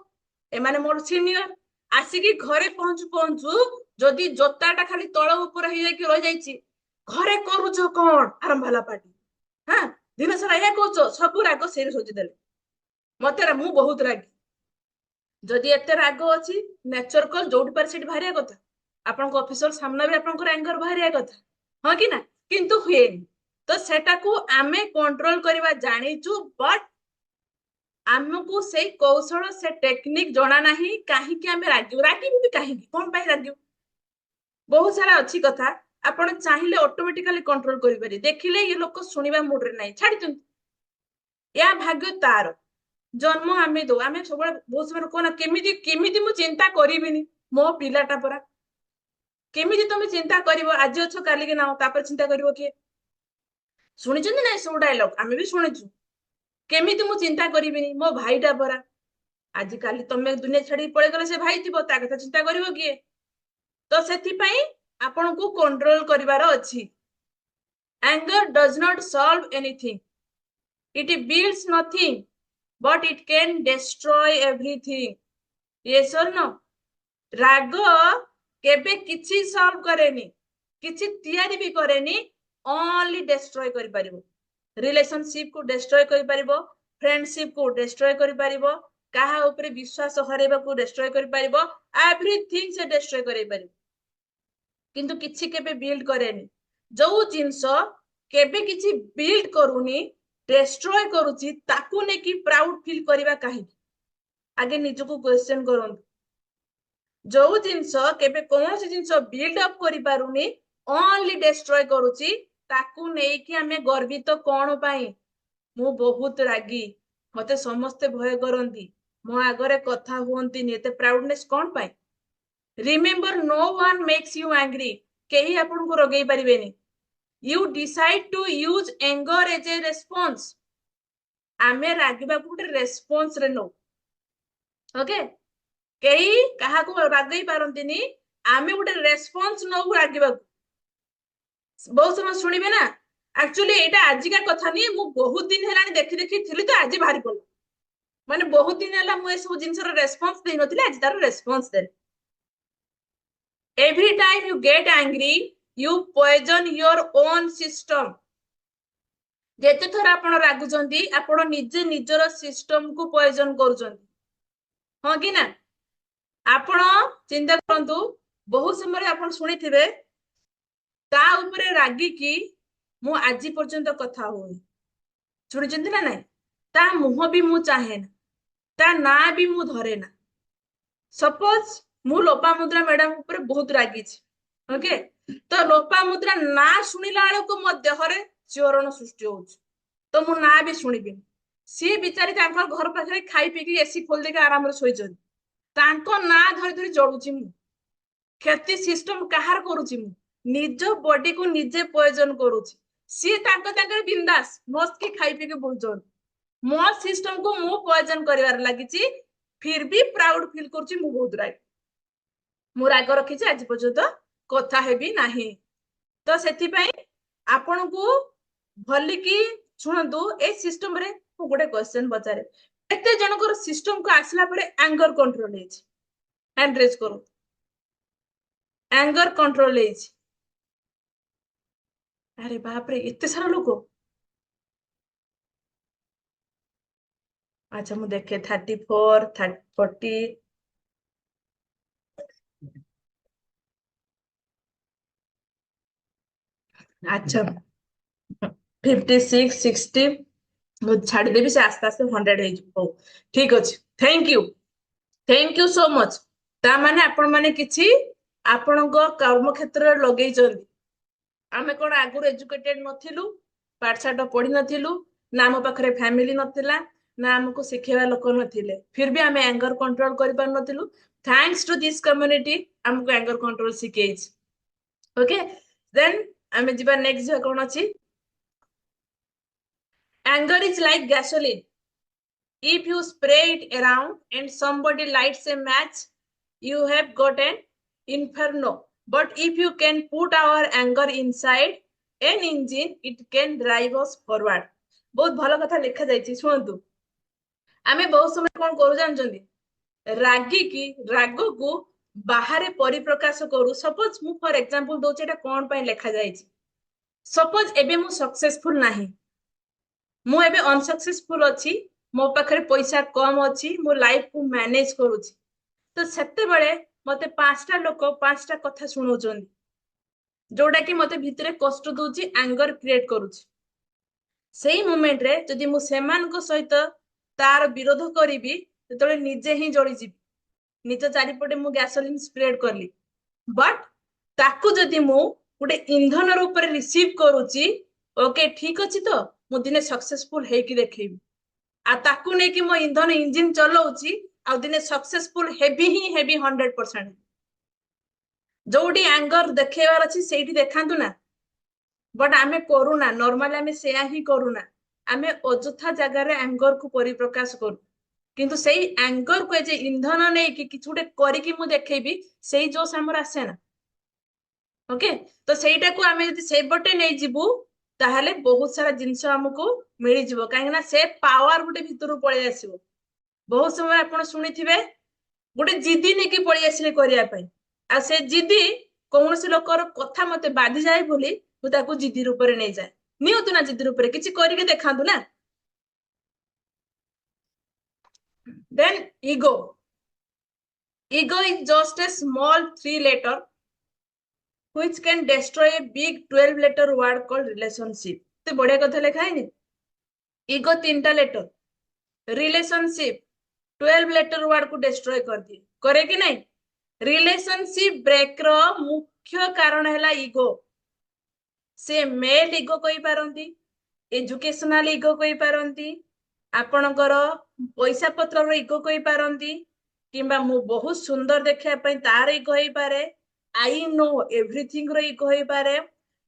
ए माने मोर सीनियर आसी कि घरे पहुंचू जदी जोताटा खाली तळ ऊपर हे जाय कि रह जायछि घरे करूछ कोन आरंभ हला पार्टी हां दिन सारा या कोच सब राग सेरे सोची देले मते मु बहुत रागी जदि एते राग अछि नेचर कल जोडी पर सेट भारिया कथा आपन को ऑफिसर सामना भी आपन को एंगर भारिया कथा हां कि ना किंतु हुएनी तो सेटा को आमे कंट्रोल करबा जानिचु बट आमको से कौशल से टेक्निक जना नाही काहे कि आमे रागी भी काहे कोन पाई रागी बहुत सारा अच्छी कथा आपण चाहिले ऑटोमेटिकली कंट्रोल करि पारे देखिले ये लोक सुनिबा मूड रे नाही छाडी तुम या भाग्य तार जन्म आमे दो आमे सब बहुत समय कोना केमिति केमिति मु चिंता करिबिनी मो पिलाटा परा केमिति तुम चिंता करिवो आज अच्छो काली के ना तापर चिंता करिवो के सुनि जंदी नै सो डायलॉग आमे भी सुनिछु केमिति मु चिंता करिबिनी मो भाईटा परा आज काली तमे दुनिया छाडी पळे गले से भाई थिबो ता कथा चिंता करिवो के तो सेति पई आपण को कंट्रोल करिवार अछि anger does not solve anything it builds nothing but it can destroy everything yes or no राग केबे किछि सॉल्व करेनी किछि तयारी भी करेनी ओनली डिस्ट्रॉय करि परिबो रिलेशनशिप को डिस्ट्रॉय करि परिबो फ्रेंडशिप को डिस्ट्रॉय करि परिबो काहा ऊपर विश्वास हरेबा को डिस्ट्रॉय करि परिबो एवरीथिंग से डिस्ट्रॉय करि परिबो किंतु किछि केबे बिल्ड करेनी जो जिंस केबे किछि बिल्ड करूनी डिस्ट्रॉय करूची ताकू ने की प्राउड फील करिवा काहे आगे निजको क्वेश्चन करन जो जिंस केबे कोन से जिंस बिल्ड अप करि पारुनी ओनली डिस्ट्रॉय करूची ताकू नै कि हमें गर्वित कोन पाई मु बहुत रागी मते समस्त भय करंती मो आगरे कथा हुंती एते प्राउडनेस कोन पाए remember no one makes you angry केही आपन को रगेई परिबेनी you decide to use anger as a response आमे रागिबा गोटे रेस्पॉन्स रे नो ओके केही कहा को रागई पारंतिनी आमे गोटे रेस्पॉन्स नो रागिबा बहुत समय सुनिबे ना एक्चुअली एटा आजिका कथा नहीं मु बहुत दिन हेलानी देखि देखि थिली तो आज भारी पड़ माने बहुत दिन हला मु ए सब जिंसर रेस्पॉन्स दे नथिले आज तार रेस्पॉन्स दे every time you get angry you poison your own system जेते थर आपण रागुचंदी आपण निजे निजर सिस्टम को पॉइजन करूचंदी हां कि ना आपण चिंता करंतु बहुत समय आपण सुनिथिबे ता ऊपर रागी की मु आजी पर्यंत कथा होई सुनिचंदी ना नहीं ता मुह भी मु चाहे ना ता ना भी मु धरे ना सपोज मु लोपामुद्रा मैडम ऊपर बहुत रागी छी ओके तो लोपामुद्रा ना सुनिला बेले को मो देहरे चोरण सृष्टि होउछ तो मु ना भी सुनिबी सी बिचारी तांकर घर पाखरे खाई पी के एसी खोल देके आराम रे सोइछन तांको ना धरि धरि जडुची मु क्षति सिस्टम कहार करूची मु निज बॉडी को निजे पॉइजन करूची सी तांकर बिंदास मस्त के खाई पी के बुलजन मो सिस्टम को मु पॉइजन करिवार लागिची फिर भी प्राउड फील करची मु बहुत राग मु राग रखिची आज पर्यंत कथा हेबी नाही तो सेति पई आपन को भली की सुनंतु ए सिस्टम रे मु गोटे क्वेश्चन पचारे एते जनकर सिस्टम को आसला परे एंगर कंट्रोल हेछि हैंड रेज करो एंगर कंट्रोल हेछि अरे बाप रे इतने सारा लोग अच्छा मु देखे 34 40 अच्छा 56 60 छाड़ी देवी से आस्ते आस्ते 100 हो ठीक अच्छे थैंक यू सो मच ता माने आपण माने किछि आपण कर्म क्षेत्र लगे आमे कोन आगुर एजुकेटेड नथिलु पाठशाठ पढ़ी नथिलु ना मो पाखरे फैमिली नथिला ना हमको सिखेवा लोक नथिले फिर भी आमे एंगर कंट्रोल करि पार नथिलु थैंक्स टू दिस कम्युनिटी हमको एंगर कंट्रोल सिखेइछ ओके देन आमे जिबा नेक्स्ट जे कोन अछि anger is like gasoline if you spray it around and somebody lights a match you have got an inferno but if you can put our anger inside an engine it can drive us forward बहुत भलो कथा लिखा जायछि सुनतु आमे बहुत समय कोन करू जानजंदी रागी की राग को बाहर परिप्रकाश करू सपोज मु फॉर एग्जांपल दोचे एटा कोन पय लिखा जायछि सपोज एबे मु सक्सेसफुल नाही मु एबे अनसक्सेसफुल अछि मो पाखरे पैसा कम अछि मो लाइफ को मैनेज करूछि तो सेते बेले मते पांचटा लोक पांचटा कथा सुनौचंदी जोटा कि मते भितरे कष्ट दोछि एंगर क्रिएट करूछि सेही मोमेंट रे जदि मु सेमान को सहित तार विरोध करिबी ततले निजे ही जळी जिबी निज चारिपटे मु गैसोलिन स्प्रेड करली बट ताकू जदि मु गोटे इंधन रूप रे रिसीव करूछि ओके ठीक अछि तो मु दिने सक्सेसफुल हेकी देखैबी आ ताकू ने कि मो इंधन इंजन चलाउछि आ दिने सक्सेसफुल हेबी 100% जोडी एंगर देखेवार अछि सेठी देखांतु ना बट आमे करूना नॉर्मल आमे सेया ही करूना आमे अजथा जगह रे एंगर को परिप्रकाश करू किंतु सेही एंगर को जे इंधन नै कि किछुटे करी कि मु देखेबी सेही जोश हमर आसे ना ओके तो सेटा को आमे जदि से बटे नै जिबु ताहले बहुत सारा जिंस हमको मिली जिवो काहे ना से पावर गुटे भितरु पळे आसीबो बहुत समय आपण सुनिथिबे गुटे जिद्दी नै कि पळे आसीले करिया पई आ से जिद्दी कोनोसी लोकर कथा मते बाधी जाय बोली मु ताको जिद्दी रूप रे नै जाय नियतु ना जिद्दी रूप रे किछि करी के देखांतु ना then ego is just a small 3 letter which can destroy a big 12 letter word called relationship ते बढ़िया कथा लिखा है नी ईगो 3टा लेटर रिलेशनशिप 12 लेटर वर्ड को डिस्ट्रॉय कर दिए करे कि नहीं रिलेशनशिप ब्रेक रो मुख्य कारण हैला ईगो से मेल ईगो कहि पारंती एजुकेशनल ईगो कहि पारंती आपणकर पैसा पत्र इगो कहि पारंती किंबा मु बहुत सुंदर देखिया पई तार इगो होई पारे आई नो एवरीथिंग रो इगो होई पारे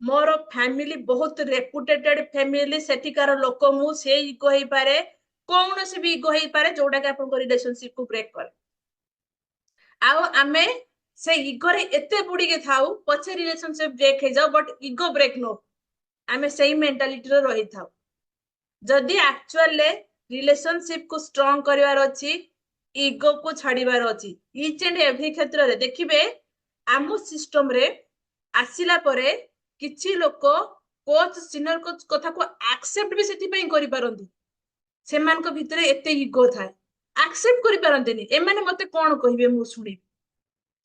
मोर फैमिली बहुत रेपुटेटेड फैमिली सेठिकार लोक मु से इगो होई पारे कौन से भी इगो होई पारे जोटा के आपन रिलेशनशिप को ब्रेक करे आउ आमे से इगो रे एते बुडी के थाउ पछे रिलेशनशिप ब्रेक हे जाओ बट इगो ब्रेक नो आमे सेही मेंटालिटी रो रही थाउ जदि एक्चुअल रिलेशनशिप को स्ट्रांग करिवार अछि इगो को छाड़ीबार अछि ईच एंड एवरी क्षेत्र रे देखिबे आमो सिस्टम रे आसिला परे किछि लोक कोच सीनियर कोच कथा को एक्सेप्ट भी सेति पई करि पारंती सेमान को भितरे एते इगो थाए एक्सेप्ट करि पारंतीनी एमाने मते कोन कहिबे मु सुनी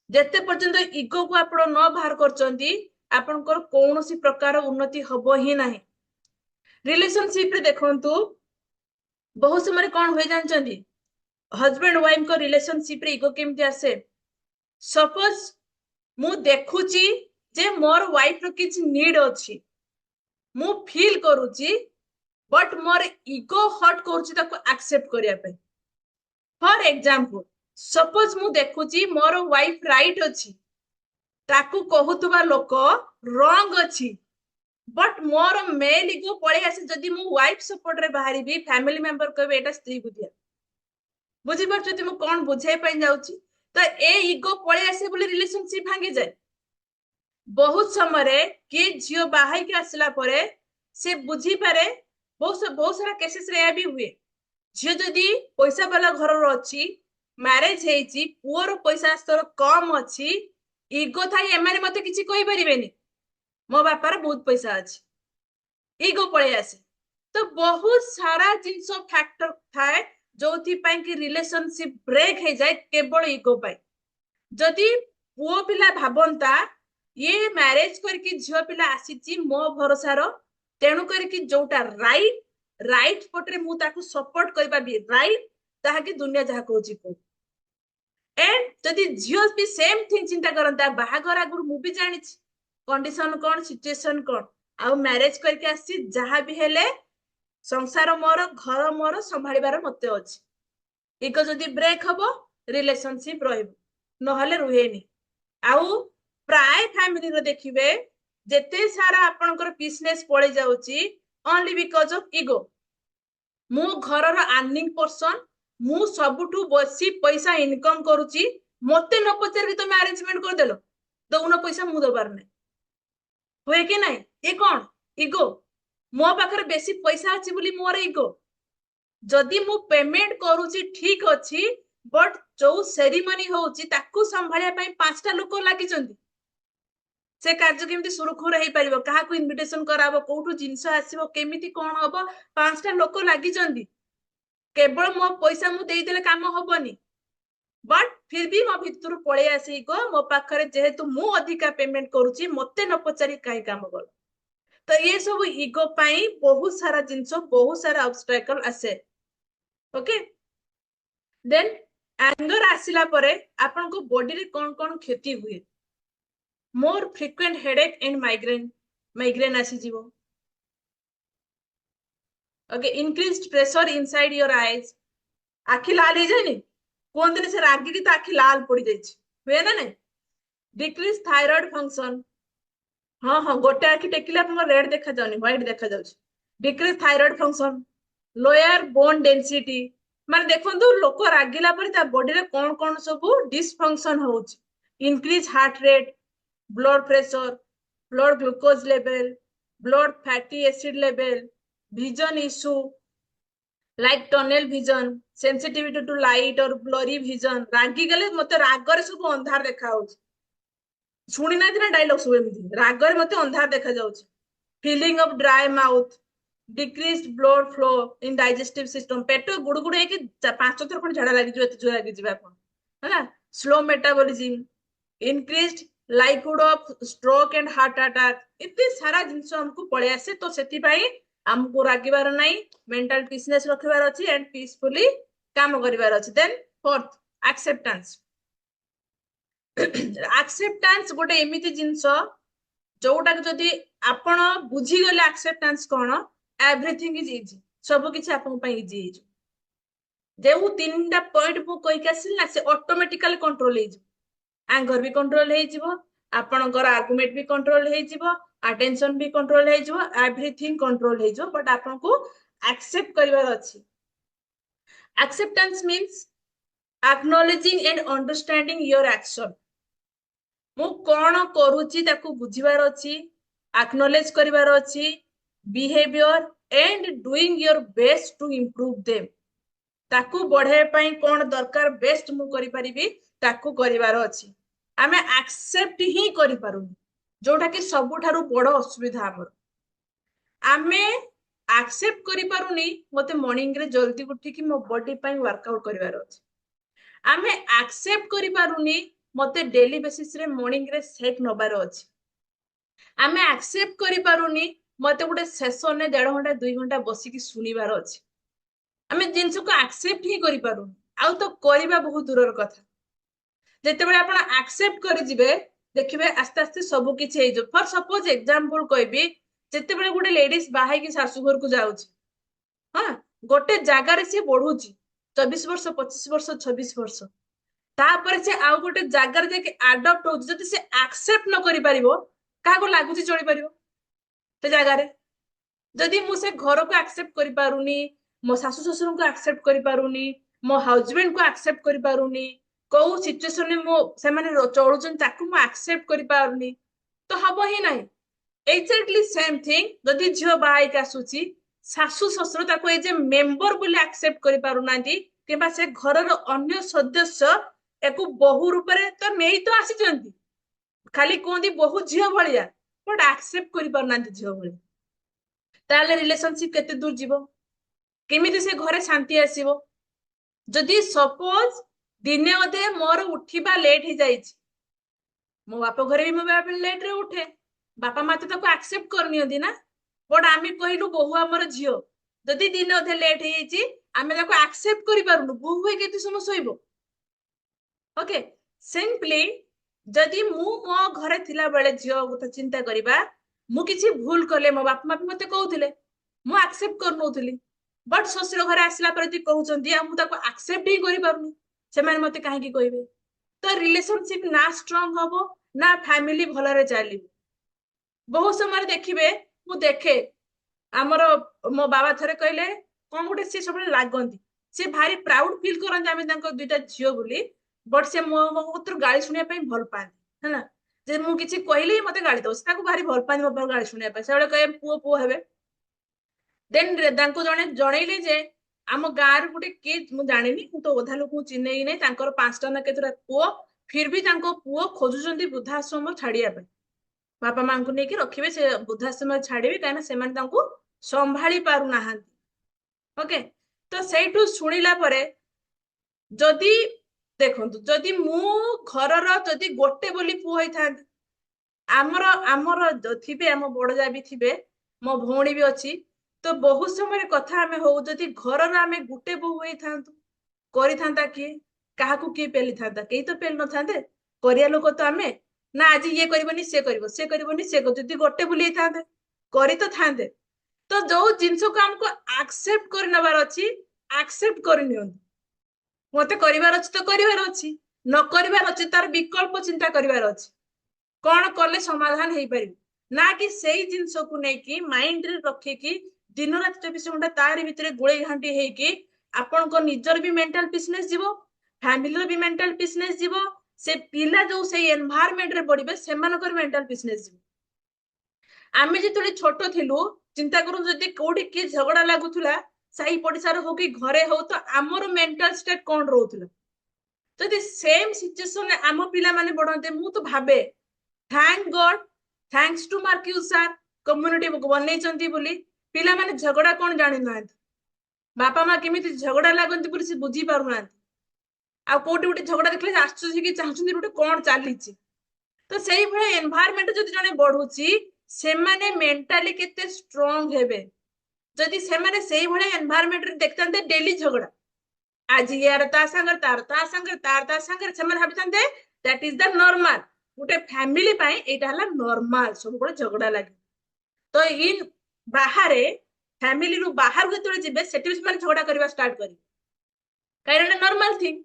जेते पर्यंत इगो को आपण न बाहर करचंती आपनकर कोनोसी प्रकार उन्नति हबो ही नाही रिलेशनशिप रे देखंतु बहुत समय कौन हुए जानचंदी हस्बैंड वाइफ को रिलेशनशिप रे इगो केमती आसे सपोज मु देखुची जे मोर वाइफ रो किछ नीड अछि मु फील करूची बट मोर इगो हट करूची ताको एक्सेप्ट करिया पे फॉर एग्जांपल सपोज मु देखुची मोर वाइफ राइट अछि ताकू कहूतबा लोक रॉन्ग अछि बट मोर मेल इगो पळे आसे जदी मु वाइफ सपोर्ट रे बाहरी भी फैमिली मेंबर कहबे एटा स्त्री को दिया बुझी परछती मु कोन बुझाई पई जाउची तो ए इगो पळे आसे बोली रिलेशनशिप भांगी जाय बहुत समय कि झियो बाहाई के आसला परे से बुझी पारे बहुत सारा केसेस रे भी हुए झियो जदी पैसा वाला घर रो अछि मैरिज हेची पुअर पैसा स्तर कम अछि इगो थाई एमाने मते किछि कहि परिबेनी मो बापार बहुत पैसा अछि इगो पळे आसे तो बहुत सारा जिंस फैक्टर थाए जोथि पई कि रिलेशनशिप ब्रेक हे जाय केवल इगो पाई जदी पुओ पिला भाबंता ये मैरिज करके झियो पिला आसीची मो भरोसा रो तेणु करके जोटा राइट राइट पटरे मु ताकू सपोर्ट करबा भी राइट ताहा कि दुनिया जहा कहूची को एंड जदी झियो भी सेम थिंग चिंता करंता बाहागर आगुर मु भी जानिछि कंडीशन कोन सिचुएशन कोन आ मैरिज करके आसी जहा भी हेले संसार मोर घर मोर संभाळिबार मते अछि इको जदी ब्रेक हबो रिलेशनशिप रहइबो नहले रुहेनी आउ प्राय फैमिली रो देखिबे जेते सारा आपनकर बिजनेस पळे जाउची ओनली बिकॉज ऑफ इगो मु घर रो अर्निंग पर्सन मु सबुठु बसी पैसा इनकम करूची मते न पचार भी तुम अरेंजमेंट कर देलो दउनो पैसा मु दबार नै होय कि नाही ए कोन इगो मो पाखर बेसी पैसा अछि बोली मोर इगो जदी मु पेमेंट करूची ठीक अछि बट जो सेरेमनी होउची ताकू संभाळिया पई पांचटा लोक लागि जंदी से कार्य केमती सुरखुर हे परिबो काहा को इनविटेशन कराबो कोठु जिंस आसीबो केमिति कोन हबो पांचटा लोक लागि जंदी केवल मो पैसा मु देई देले काम होबनी बट फिर भी मो भितर पळे आसी गो मो पाखरे जेहेतु मु अधिका पेमेंट करूची मते न पचारी काई काम गल तो ये सब इगो पाई बहुत सारा जिंस बहुत सारा ऑब्स्टेकल आसे ओके देन एंगर आसिला परे आपन को बॉडी रे कोन कोन क्षति हुए मोर फ्रीक्वेंट हेडेक एंड माइग्रेन आसी जीवो okay increased pressure inside your eyes आखि लाल हे जानी कोन दिन से रागी की तो आखि लाल पड़ी जाइछ हुए ना नहीं डिक्रीज थायराइड फंक्शन हाँ हाँ गोटे आखि टेकिले आपन रेड देखा जाउनी व्हाइट देखा जाउछ decrease thyroid function lower bone density माने देखंतु लोक रागिला परे ता बॉडी रे कोन सब डिसफंक्शन होउछ increase heart rate blood pressure blood glucose level blood fatty acid level vision issue like tunnel vision sensitivity to light or blurry vision रागी गले मते रागर सब अंधार देखा होउछ सुनी ना दिना डायलॉग सब एमिति रागर मते अंधार देखा जाउछ feeling of dry mouth decreased blood flow in digestive system पेट गुडगुड हे कि पांच थर कोन झाडा लागि जो एते जो लागि जिबा कोन हला slow metabolism increased likelihood of stroke and heart attack इतने सारा जिंस हमको पळे आसे तो सेति पई हमको रागिबार नाही मेंटल पीसनेस रखिबार अछि एंड पीसफुली काम करिबार अछि देन फोर्थ एक्सेप्टेंस एक्सेप्टेंस गोटे एमिति जिंस जोटा जदी आपण बुझी गले acceptance cone everything is easy सब किछि आपन पई इजी हे जो तीनटा पॉइंट मु कहि आसिल ना से ऑटोमेटिकली कंट्रोल हे एंगर भी कंट्रोल हे आपणकर आर्गुमेंट भी कंट्रोल हे अटेंशन भी कंट्रोल हे एवरीथिंग कंट्रोल हे बट आपन को एक्सेप्ट करिवार अछि acceptance means acknowledging and understanding your action मु कोन करूची ताकू बुझिबार अछि एक्नॉलेज करिवार अछि behaviour and doing your best to improve them ताकू बढ़े पई कोन दरकार बेस्ट मु करि परिबी ताकू करिवार अछि आमे एक्सेप्ट ही करि पारुनी जोटा कि सबुठारु बड़ असुविधा हमर आमे एक्सेप्ट करि पारुनी मते मॉर्निंग रे जल्दी उठी कि मो बॉडी पई वर्कआउट करिवार अछि आमे एक्सेप्ट करि पारुनी मते डेली बेसिस रे मॉर्निंग रे सेट नबार अछि आमे एक्सेप्ट करि पारुनी मते गुटे सेशन ने 1.5 घंटा 2 घंटा बसी कि सुनिबार अछि आमे जिंस को एक्सेप्ट ही करि पारुनी आउ तो करिबा बहुत दूरर कथा जेते बेले आपण एक्सेप्ट करि जिवे देखिबे आस्ते आस्ते सब किछि हे जो फॉर सपोज एग्जांपल कहबी जेते बेले गुटे लेडीज बाहाई कि सासु घर को जाउची हां गोटे जागा रे से बढ़ुची 24 वर्ष 25 वर्ष 26 वर्ष तापर से आउ गोटे जागा रे जे अडॉप्ट हो जति से एक्सेप्ट न करि परिबो का को लागुची चली परिबो ते जागा रे जदि मु से घर को एक्सेप्ट करि पारुनी मो सासु ससुर को एक्सेप्ट करि पारुनी मो हस्बैंड को एक्सेप्ट करि पारुनी को सिचुएशन में मो से माने चलुचन ताकू मु एक्सेप्ट करि पारुनी तो हबो ही नाही एक्जेक्टली सेम थिंग जदि झियो बाहाई का सुची सासु ससुर ताको ए जे मेंबर बोली एक्सेप्ट करि पारुनांती किबा से घरर अन्य सदस्य एको बहु रूप रे तो नेई तो आसी जंती खाली कोंदी बहु झियो भलिया बट एक्सेप्ट करि पारुनांती झियो भली ताले रिलेशनशिप केते दूर जीवो केमिति से घरे शांति आसीबो जदि सपोज दिने अधे मोर उठिबा लेट ही जाइछि मो बाप घरे भी मो बाप लेट रे उठे बापा माते ताको एक्सेप्ट करनी होती ना बट आमे कहिलु बहु हमर झियो जदि दिन अधे लेट हे छि आमे ताको एक्सेप्ट करि पारुनु बहु होय केते समय सोइबो ओके सिंपली जदि मु मो घरे थिला बेले झियो कथा चिंता करिबा मु किछि भूल करले मो बाप मा मते कहउथिले मु एक्सेप्ट करनोथिली बट ससुर घरे आसिला पर ती कहउचंदी आ मु ताको एक्सेप्ट ही करि पारुनु से माने मते काहे की कहबे तो रिलेशनशिप ना स्ट्रांग हबो ना फैमिली भलरे चाली बहुत समय देखिबे मु देखे हमर मो बाबा थरे कहले कोन गुटे से सब लागंती से भारी प्राउड फील करन आमे तांको दुटा झियो बोली बट से मो उतर गाली सुनिया पई भल पानी हैना जे मु किछि कहली मते गाली दो ताको भारी भल पानी मो गाली सुनिया पई सेबे कहे पुओ पुओ हेबे देन तांको जणे जणैले जे आम गार गुटे के मु जानिनी मु तो ओधा लोक चिन्हई नै तांकर 5टा ना केतरा पुओ फिर भी तांको पुओ खोजुचंदी वृद्धाश्रम छाड़िया पे बापा मां को नेकी रखिबे से वृद्धाश्रम छाड़िबे काना से मान तांको संभाली पारु नाहांती ओके तो सेठू सुनिला परे जदि देखंतु जदि मु घरर जदि गोटे बोली पुओ होई थांती आमर आमर थिबे आम बड़जा भी थिबे मो भौणी भी अछि तो बहुत समय कथा आमे हो जदि घरर आमे गुटे बहु होई थांतु करि थांता की काहा को की पेली थांता केई तो पेल न थांते करिया लोक तो आमे ना आज ये करबनी से करबो से करबनी से जदि गोटे बुली थांते करि तो थांते तो जो जिंस को हमको एक्सेप्ट कर नबार अछि एक्सेप्ट कर नियन मते करिवार अछि तो करिवार अछि न करिवार अछि तार विकल्प चिंता करिवार अछि कोन करले समाधान हेई परिबो ना कि सेही जिंस को नै कि माइंड रे रखे कि दिन रात 24 घंटा तार भितरे गोळे घांटी हेई कि आपन को निजर भी मेंटल पीसनेस जीवो फैमिली भी मेंटल पीसनेस जीवो से पिला जो से एनवायरनमेंट रे पड़िबे सेमानकर मेंटल पीसनेस जीवो आमे जेतले छोट थिलु चिंता करू जदि कोडी के झगड़ा लागुथुला साई पडिसार हो कि घरे हो तो आमर मेंटल स्टेट कोन रहउथुला जदि सेम सिचुएशन आम पिला माने बडंते मु तो भाबे thank God thanks to Marcus sir community बनै चंती बोली पिला माने झगड़ा कोन जानि नांत बापा मां केमिति झगड़ा लागंती बोली से बुझी पारु नांत आ कोटी उठी झगड़ा देखले आश्चर्य कि चाहछुंती रुटे कोन चालीची तो सेही भळे एनवायरनमेंट जदि जने बढुची से माने मेंटली केते स्ट्रांग हेबे जदि से माने सेही भळे एनवायरनमेंट रे देखतांते डेली झगड़ा आज यार ता संगर तार संगर से माने भाबितांते that is the normal Gute family पाई एटा हला नॉर्मल सब बळे झगड़ा लागे तो इन बाहरे फैमिली रु बाहर जेतबे जिबे सेठी भी माने झगड़ा करबा स्टार्ट करी काइना नॉर्मल थिंग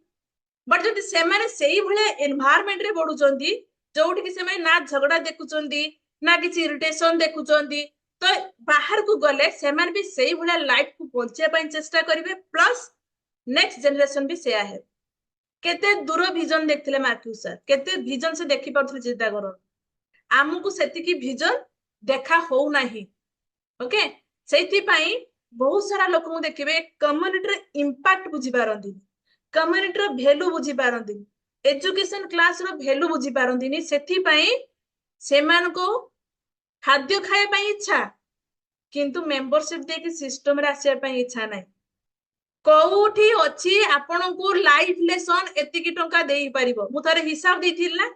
बट जदि से माने सेही भले एनवायरनमेंट रे बडुचंदी जोठी कि से माने ना झगड़ा देखुचंदी ना किछि इरिटेशन देखुचंदी तो बाहर को गले से माने भी सेही भले लाइफ को बंचे पय चेष्टा करिवे प्लस नेक्स्ट जनरेशन भी सेया है केते दूर विजन देखथिले मार्क्यूस सर केते विजन से देखि पड़थले चिंता करो आमको सेतिकी विजन देखा हो नाही ओके सेति पई बहुत सारा लोक को देखिबे कम्युनिटी रे इंपैक्ट बुझी पारंती कम्युनिटी रो वैल्यू बुझी पारंती एजुकेशन क्लास रो वैल्यू बुझी पारंती सेति पई सेमान को खाद्य खाए पई इच्छा किंतु मेंबरशिप दे कि सिस्टम रे आसिया पई इच्छा नाही कोठी अछि आपन को लाइफ लेसन एतिकी टंका देई परिबो मु थारे हिसाब देथिल ना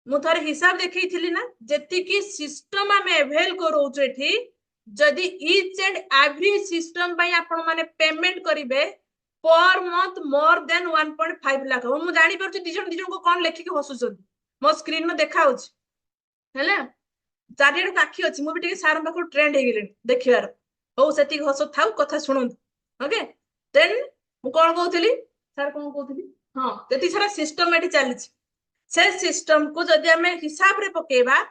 मु थारे हिसाब देखैथिली ना जेतिकी सिस्टम आमे अवेल करोउ एठी जदि ईच एंड एवरी सिस्टम पई आपन माने पेमेंट करिवे per month more than 1.5 lakh मु जानि परछु दिजन को कोन लेखि के हसुछन मो स्क्रीन में देखाउछ हैला चारियाडू काखी अछि मु भी टिके सारम पाखु ट्रेंड हे गेलिन देखियार हो सेति हस थाउ कथा सुनन ओके देन मु कोन कहउथली सर कोन कहउथली हां तेति सारा सिस्टम एठी चलिछ से सिस्टम को जदि हमें हिसाब रे पकेबा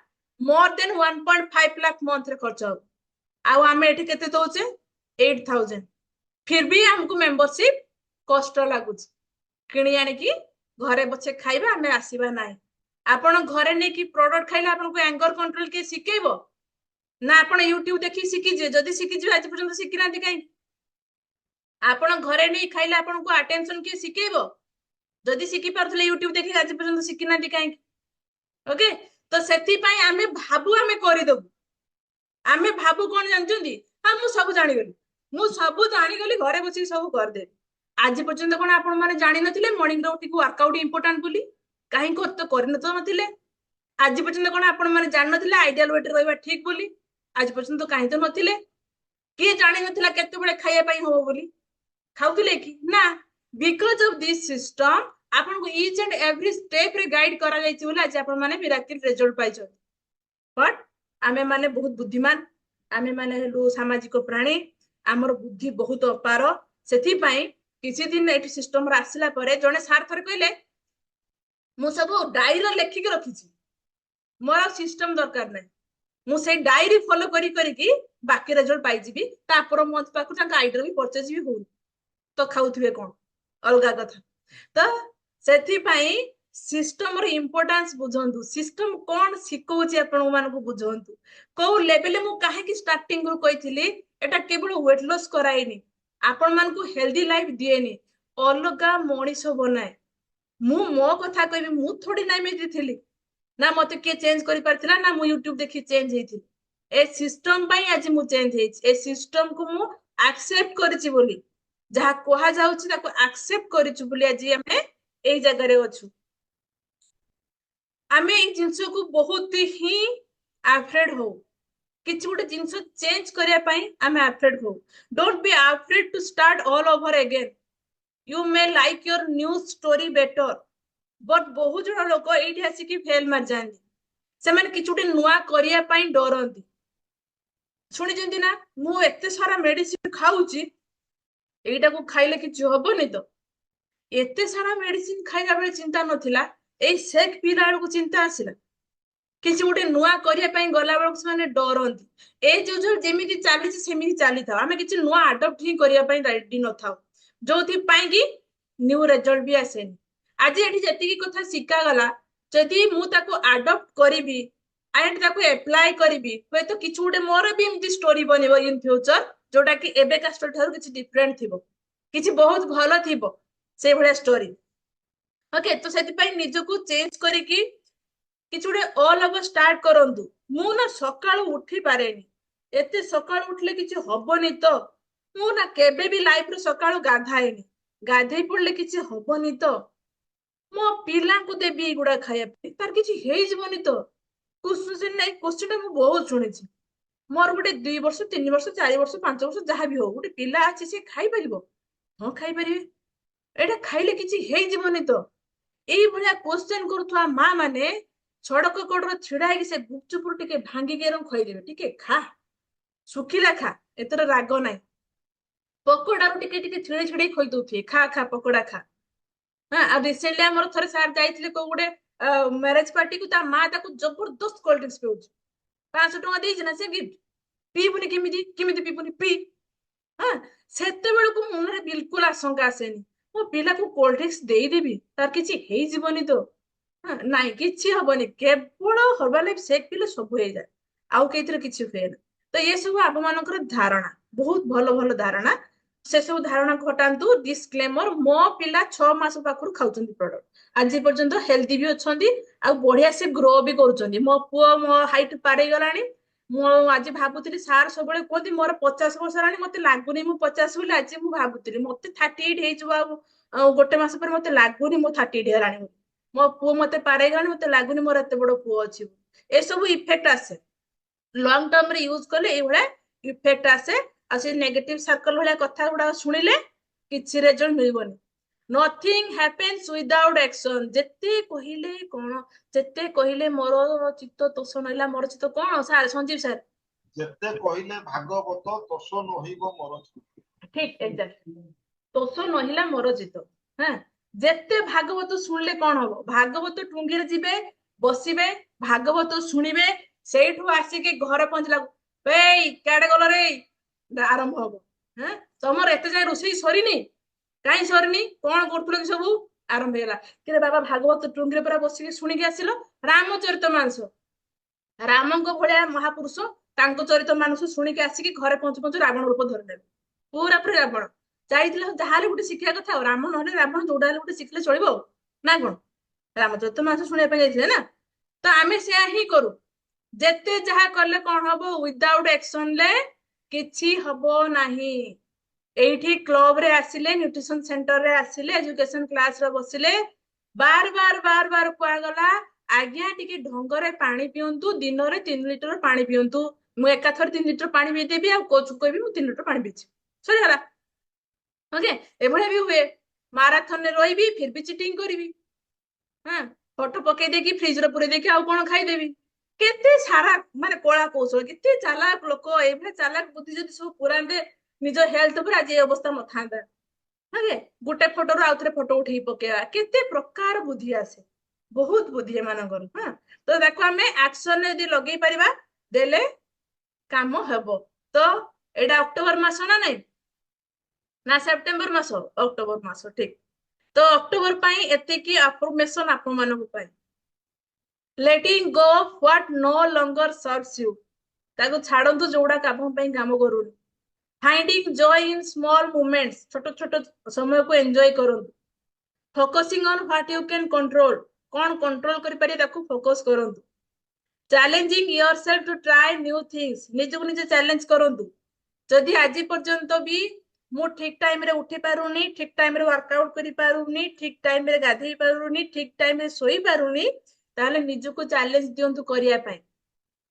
मोर देन 1.5 लाख मंथ रे खर्च हो आ हमें एठी केते दोचे 8000 फिर भी हमको मेंबरशिप कष्ट लागुच किणी आनी की घरे बचे खाइबा हमें आसीबा नाही आपण घरे ने की प्रोडक्ट खाइले आपण को एंगर कंट्रोल के सिकेइबो ना आपण YouTube देखि सिकी जे जदि सिकी जे आज पर्यंत सिकी नांती काई आपण घरे ने खाइले आपण को अटेंशन के सिकेइबो जदि सिकी परथले YouTube देखि आज पर्यंत सिकी नांती काई ओके तो सेति पई हमें भाबु हमें करि दबु हमें भाबु कोन जानचुंदी हां मु सब जानि गली मु सब जानि गली घरे बसी सब कर दे आज पर्यंत कोन आपण माने जानि नथिले मॉर्निंग रो उठी वर्कआउट इंपोर्टेंट बोली काहे को तो करन तो नथिले आज पर्यंत कोन आपण माने जान नथिले आइडियल वेट रहबा ठीक बोली आज पर्यंत काहे तो नथिले के जानि नथिला केते बेले खाइया पई हो बोली खाउतिले कि ना बिकॉज ऑफ दिस सिस्टम आपण को ईच एंड एवरी स्टेप रे गाइड करा जायछि बोले आज आपण माने मिराकल रिजल्ट पाइछो बट आमे माने बहुत बुद्धिमान आमे माने हेलु सामाजिक प्राणी आमर बुद्धि बहुत अपार सेथि पई किछि दिन एठी सिस्टम रा आसिला परे जने सार थरे कहले मु सब डायरी लेखि के रखिछि मोर सिस्टम दरकार नै मु से डायरी फॉलो करी करी की बाकी रिजल्ट पाइ जिबी तापर मंथ पाकु ता आइडर भी परचेज भी हो तो खाउथिबे कोन अलगा कथा तो सेथि पई सिस्टम रो इंपोर्टेंस बुझंतु सिस्टम कोन सिकोछि आपण मान को बुझंतु को लेवल मु काहे की स्टार्टिंग रो कहिथिली एटा केवल वेट लॉस कराइनी आपण मान को हेल्दी लाइफ दिएनी अलगा मनीष बनाए मु मो कथा कहबी मु थोड़ी नाइ में दिथिली ना मते के चेंज करि परथिला ना मु YouTube देखि चेंज हेथि ए सिस्टम पई आज मु चेंज हेछि ए सिस्टम को मु एक्सेप्ट करिछि बोली जहा कोहा जाउछि ताको एक्सेप्ट करिछु बोली आज हमें एई जगह रे अछु आमे ए जिंस को बहुत ही अफ्रेड हो किछ गोटे जिंस चेंज करिया पई आमे अफ्रेड हो don't be afraid to start all over again you may like your new story better but बहुत जण लोक एठी आसी की फेल मार जांदी से माने किछ गोटे नुवा करिया पई डरंती सुनि जंदी ना मु एते सारा मेडिसिन खाउची एटा को खाइले किछ होबनी तो एते सारा मेडिसिन खाइला बेले चिंता नथिला ए सेक पीला को चिंता आसिला किसी गोटे नुआ करिया पई गला बेलक से माने डरंती ए जो जेमिति चालीछि सेमिति चाली था हमें किछि नुआ अडॉप्ट ही करिया पई रेडी न थाउ जोथि पई कि न्यू रिजल्ट भी आसेनी आज एठी जति की कथा सिका गला जदि मु ताको अडॉप्ट करिवि एंड ताको अप्लाई करिवि होय तो किछु गोटे मोर भी एमति स्टोरी बनेबो इन फ्यूचर जोटा कि एबे का स्टोरी थारु किछि डिफरेंट थिबो किछि बहुत भलो थिबो से भले स्टोरी ओके तो सेति पई निज को चेंज करी कि किछु गोटे ऑल ओवर स्टार्ट करंतु मु ना सकाळ उठी पारेनी एते सकाळ उठले किछि हबनी तो मु ना केबे भी लाइफ रे सकाळ गाधाएनी गाधेई पड़ले किछि हबनी तो मो पिला को देबी गुडा खाया तार किछि हेइ जबनी तो क्वेश्चन नै क्वेश्चन मु बहुत सुनिछि मोर गोटे 2 वर्ष 3 वर्ष 4 वर्ष 5 वर्ष जहा भी हो गोटे पिला अछि से खाइ परिबो हां खाइ परिबे एटा खाइले किछि हेइ जबनी तो एई भलिया क्वेश्चन करथुआ मां माने सड़क कोडर छिड़ा कि से गुपचुपुर टिके भांगी के रंग खई देबे टिके खा ଶୁଖିଲା ଖା, ଏଥର ରାଗ ନାହିଁ। ପକୋଡାରୁ ଟିକେ ଟିକେ ଛିଡେଇ ଛିଡେଇ ଖୋଇ ଦଉଥିବେ, ଖା ଖା ପକୋଡା ଖା। ହଁ, ଆଉ ରିସେଣ୍ଟଲି ଆମର ଥରେ ସାର୍ ଯାଇଥିଲେ କୋଉ ଗୋଟେ ମ୍ୟାରେଜ ପାର୍ଟିକୁ, ତା ମା ତାକୁ ଜବରଦସ୍ତ କୋଲ୍ଡ ଡ୍ରିଙ୍କ୍ସ ପିଉଛି। 500 ଟଙ୍କା ଦେଇଛି ନା ସେ ଗିଫ୍ଟ, ପିଇବୁନି କେମିତି କେମିତି ପିଇବୁନି ପିଇ। ହଁ, ସେତେବେଳକୁ ମନରେ ବିଲକୁଲ ଆଶଙ୍କା ଆସେନି, ମୋ ପିଲାକୁ କୋଲ୍ଡ ଡ୍ରିଙ୍କ୍ସ ଦେଇଦେବି ତାର କିଛି ହେଇଯିବନି ତ। ହଁ, ନାଇଁ କିଛି ହବନି, କେବଳ ହର୍ବାଲାଇଫ ସେକ୍ ପିଲେ ସବୁ ହେଇଯାଏ, ଆଉ କେଇଥିରେ କିଛି ହୁଏନି। ତ ଏ ସବୁ ଆମ ମାନଙ୍କର ଧାରଣା, ବହୁତ ଭଲ ଭଲ ଧାରଣା। ସେ ସବୁ ଧାରଣା ଘଟାନ୍ତୁ। ଡିସକ୍ଲେମର, ମୋ ପିଲା 6 ମାସ ପାଖରୁ ଖାଉଛନ୍ତି ପ୍ରଡକ୍ଟ, ଆଜି ପର୍ଯ୍ୟନ୍ତ ହେଲ୍ଦି ବି ଅଛନ୍ତି, ଆଉ ବଢିଆ ସେ ଗ୍ରୋ ବି କରୁଛନ୍ତି। ମୋ ପୁଅ ମୋ ହାଇଟ୍ ପାରେଇ ଗଲାଣି। ମୁଁ ଆଜି ଭାବୁଥିଲି, ସାର୍ ସବୁବେଳେ କୁହନ୍ତି ମୋର 50 ବର୍ଷ ହେଲାଣି, ମତେ ଲାଗୁନି ମୁଁ 50 ବୋଲି। ଆଜି ମୁଁ ଭାବୁଥିଲି ମତେ 38 ହେଇଯିବ, ଆଉ ଗୋଟେ ମାସ ପରେ ମତେ ଲାଗୁନି ମୁଁ 38 ହେଲାଣି ବୋଲି। ମୋ ପୁଅ ମତେ ପାରେଇ ଗଲାଣି, ମତେ ଲାଗୁନି ମୋର ଏତେ ବଡ ପୁଅ ଅଛି। ଏସବୁ ଇଫେକ୍ଟ ଆସେ ଲଙ୍ଗ ଟର୍ମ ରେ ୟୁଜ କଲେ, ଏଇଭଳିଆ ଇଫେକ୍ଟ ଆସେ। ଆଉ ସେ ନେଗେଟିଭ ସାର୍କଲ ଭଳିଆ କଥା ଗୁଡାକ ଶୁଣିଲେ କିଛି ରେଜଲ୍ଟ ମିଳିବନି। Nothing happens without action. ଯେତେ କହିଲେ କଣ, ଯେତେ କହିଲେ ମୋର ଚିତ୍ତ ତୋଷ ନଇଲା, ମୋର ଚିତ୍ତ କଣ ସାର୍ ସଞ୍ଜୀବ ସାର୍, ଯେତେ କହିଲେ ଭାଗବତ ତୋଷ ନହିବ ମୋର ଚିତ୍ତ। ଠିକ ଏକ୍ସାକ୍ଟ, ତୋଷ ନହିଲା ମୋର ଚିତ୍ତ। ହଁ, ଯେତେ ଭାଗବତ ଶୁଣିଲେ କଣ ହବ, ଭାଗବତ ଟୁଙ୍ଗିରେ ଯିବେ, ବସିବେ, ଭାଗବତ ଶୁଣିବେ, ସେଇଠୁ ଆସିକି ଘରେ ପହଞ୍ଚିଲା ଏଇ କ୍ୟାଡେ ଗଲ ରେ ଆରମ୍ଭ ହବ। ହଁ, ତମର ଏତେ ଯାଏ ରୋଷେଇ ସରିନି, କାହିଁ ସରିନି, କଣ କରୁଥିଲ କି ସବୁ, ଆରମ୍ଭ ହେଇଗଲା। କିରେ ବାବା ଭାଗବତ ଟୁଙ୍ଗିରେ ପୁରା ବସିକି ଶୁଣିକି ଆସିଲ, ରାମଚରିତ ମାନସ, ରାମଙ୍କ ଭଳିଆ ମହାପୁରୁଷ, ତାଙ୍କ ଚରିତ ମାନସ ଶୁଣିକି ଆସିକି ଘରେ ପହଞ୍ଚୁ ପହଞ୍ଚୁ ରାବଣ ରୂପ ଧରିନେବେ, ପୁରା ପୁରି ରାବଣ। ଯାଇଥିଲେ ଯାହାହେଲେ ଗୋଟେ ଶିଖିବା କଥା, ଆଉ ରାମ ନହେଲେ ରାବଣ, ଯୋଉଟା ହେଲେ ଗୋଟେ ଶିଖିଲେ ଚଳିବ ଆଉ, ନା କଣ? ରାମଚରିତ ମାନସ ଶୁଣିବା ପାଇଁ ଯାଇଥିଲେ ନା। ତ ଆମେ ସେୟା ହିଁ କରୁ। ଯେତେ ଯାହା କଲେ କଣ ହବ, ୱିଦାଉଟ୍ ଆକ୍ସନରେ କିଛି ହବ ନାହିଁ। ଏଇଠି କ୍ଲବ ରେ ଆସିଲେ, ନ୍ୟୁଟ୍ରିସନ ସେଣ୍ଟର ରେ ଆସିଲେ, ଏଜୁକେସନ କ୍ଲାସ ରେ ବସିଲେ, ବାର ବାର ବାର ବାର କୁହାଗଲା, ଆଜ୍ଞା ଟିକେ ଢଙ୍ଗରେ ପାଣି ପିଅନ୍ତୁ, ଦିନରେ 3 ଲିଟର ପାଣି ପିଅନ୍ତୁ। ମୁଁ ଏକାଥରେ 3 ଲିଟର ପାଣି ପିଇଦେବି, ଆଉ କୋଚ୍ କହିବି ମୁଁ 3 ଲିଟର ପାଣି ପିଇଛି, ସରିଗଲା। ଓକେ, ଏଭଳିଆ ବି ହୁଏ। ମାରାଥନରେ ରହିବି, ଫିର ବି ଚିଟିଂ କରିବି। ହଁ, ଫଟୋ ପକେଇ ଦେଇକି ଫ୍ରିଜରେ ପୁରେଇ ଦେଇକି ଆଉ କଣ ଖାଇଦେବି। କେତେ ସାରା ମାନେ କଳା କୌଶଳ, କେତେ ଚାଲାକ ଲୋକ। ଏଇଭଳିଆ ଚାଲାକ ବୁଦ୍ଧି ଯଦି ସବୁ ପୁରାନ୍ତେ ନିଜ ହେଲ୍ଥ ଉପରେ, ଆଜି ଏ ଅବସ୍ଥା ନଥାନ୍ତା। ଗୋଟେ ଫଟୋରୁ ଆଉ ଥରେ ଫଟୋ ଉଠେଇକି ପକେଇବା, କେତେ ପ୍ରକାର ବୁଦ୍ଧି ଆସେ, ବହୁତ ବୁଦ୍ଧି ଏମାନଙ୍କର। ହଁ, ତ ତାକୁ ଆମେ ଆକ୍ସନରେ ଯଦି ଲଗେଇ ପାରିବା, ଦେଲେ କାମ ହେବ। ତ ଏଇଟା ଅକ୍ଟୋବର ମାସ ନା ନାଇଁ, ନା ସେପ୍ଟେମ୍ବର ମାସ? ଅକ୍ଟୋବର ମାସ, ଠିକ। ତ ଅକ୍ଟୋବର ପାଇଁ ଏତିକି ଆଫର୍ମେସନ ଆପଣମାନଙ୍କ ପାଇଁ। Letting go what no longer serves you, ତାକୁ ଛାଡନ୍ତୁ ଯୋଉଟା ଆମ ପାଇଁ କାମ କରୁନି। Finding joy in small movements, ଛୋଟ ଛୋଟ ସମୟକୁ ଏନ୍ଜୟ କରନ୍ତୁ। Focusing on what you can control, କଣ କଣ୍ଟ୍ରୋଲ କରିପାରିବେ ତାକୁ ଫୋକସ କରନ୍ତୁ। Challenging yourself to try new things, ନିଜକୁ ନିଜେ ଚ୍ୟାଲେଞ୍ଜ କରନ୍ତୁ। ଯଦି ଆଜି ପର୍ଯ୍ୟନ୍ତ ବି ମୁଁ ଠିକ ଟାଇମରେ ଉଠି ପାରୁନି, ଠିକ ଟାଇମରେ ୱାର୍କଆଉଟ କରିପାରୁନି, ଠିକ ଟାଇମରେ ଗାଧେଇ ପାରୁନି, ଠିକ ଟାଇମରେ ଶୋଇ ପାରୁନି, ତାହେଲେ ନିଜକୁ ଚ୍ୟାଲେଞ୍ଜ ଦିଅନ୍ତୁ କରିବା ପାଇଁ।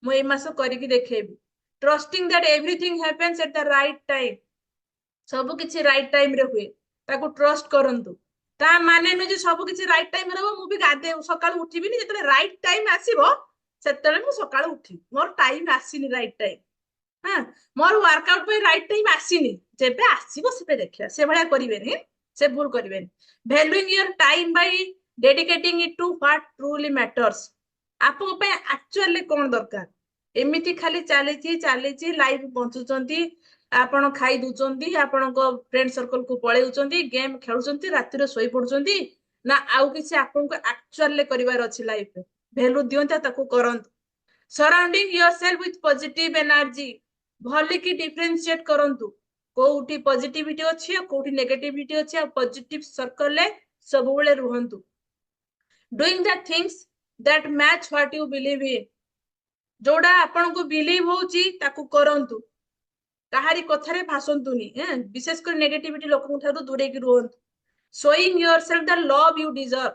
ମୁଁ ଏଇ ମାସ କରିକି ଦେଖେଇବି। Trusting that everything happens at the right time, ସବୁ କିଛି ରାଇଟ୍ ଟାଇମରେ ହୁଏ, ତାକୁ ଟ୍ରଷ୍ଟ କରନ୍ତୁ। ତା ମାନେ ନୁହେଁ ଯେ ସବୁ କିଛି ରାଇଟ୍ ଟାଇମରେ ହବ, ମୁଁ ବି ସକାଳୁ ଉଠିବିନି, ଯେତେବେଳେ ରାଇଟ୍ ଟାଇମ ଆସିବ ସେତେବେଳେ ମୁଁ ସକାଳୁ ଉଠିବି। ମୋର ଟାଇମ ଆସିନି ରାଇଟ୍ ଟାଇମ, ହଁ, ମୋର ୱାର୍କଆଉଟ ପାଇଁ ରାଇଟ୍ ଟାଇମ ଆସିନି, ଯେବେ ଆସିବ ସେବେ ଦେଖିବା। ସେଭଳିଆ କରିବେନି, ସେ ଭୁଲ କରିବେନି। Valuing your time by dedicating it to what truly matters, ଆପଣଙ୍କ ପାଇଁ ଆକ୍ଚୁଆଲି କଣ ଦରକାର। ଏମିତି ଖାଲି ଚାଲିଛି ଚାଲିଛି, ଲାଇଫ ବଞ୍ଚୁଛନ୍ତି, ଆପଣ ଖାଇ ଦଉଛନ୍ତି, ଆପଣଙ୍କ ଫ୍ରେଣ୍ଡ ସର୍କଲକୁ ପଳେଉଛନ୍ତି, ଗେମ୍ ଖେଳୁଛନ୍ତି, ରାତିରେ ଶୋଇ ପଡୁଛନ୍ତି, ନା ଆଉ କିଛି ଆପଣଙ୍କୁ ଆକ୍ଚୁଆଲି କରିବାର ଅଛି ଲାଇଫରେ। ଭ୍ୟାଲୁ ଦିଅନ୍ତୁ, ତାକୁ କରନ୍ତୁ। ସରାଉଣ୍ଡିଂ ୟୋରସେଲ୍ଫ ୱିଥ୍ ପଜିଟିଭ ଏନର୍ଜି, ଭଲିକି ଡିଫରେନ୍ସିଏଟ କରନ୍ତୁ, କୋଉଠି ପଜିଟିଭିଟି ଅଛି ଆଉ କୋଉଠି ନେଗେଟିଭିଟି ଅଛି, ଆଉ ପଜିଟିଭ ସର୍କଲରେ ସବୁବେଳେ ରୁହନ୍ତୁ। Doing the things that match what you believe in, ଯୋଉଟା ଆପଣଙ୍କୁ ବିଲିଭ୍ ହଉଛି ତାକୁ କରନ୍ତୁ, କାହାରି କଥାରେ ଭାସନ୍ତୁନି। ବିଶେଷ କରି ନେଗେଟିଭିଟି ଲୋକଙ୍କ ଠାରୁ ଦୂରେଇକି ରୁହନ୍ତୁ। ଶୋଇଂ ୟୋରସେଲ୍ଫ ଦ ଲଭ୍ ୟୁ ଡିଜର୍ଭ,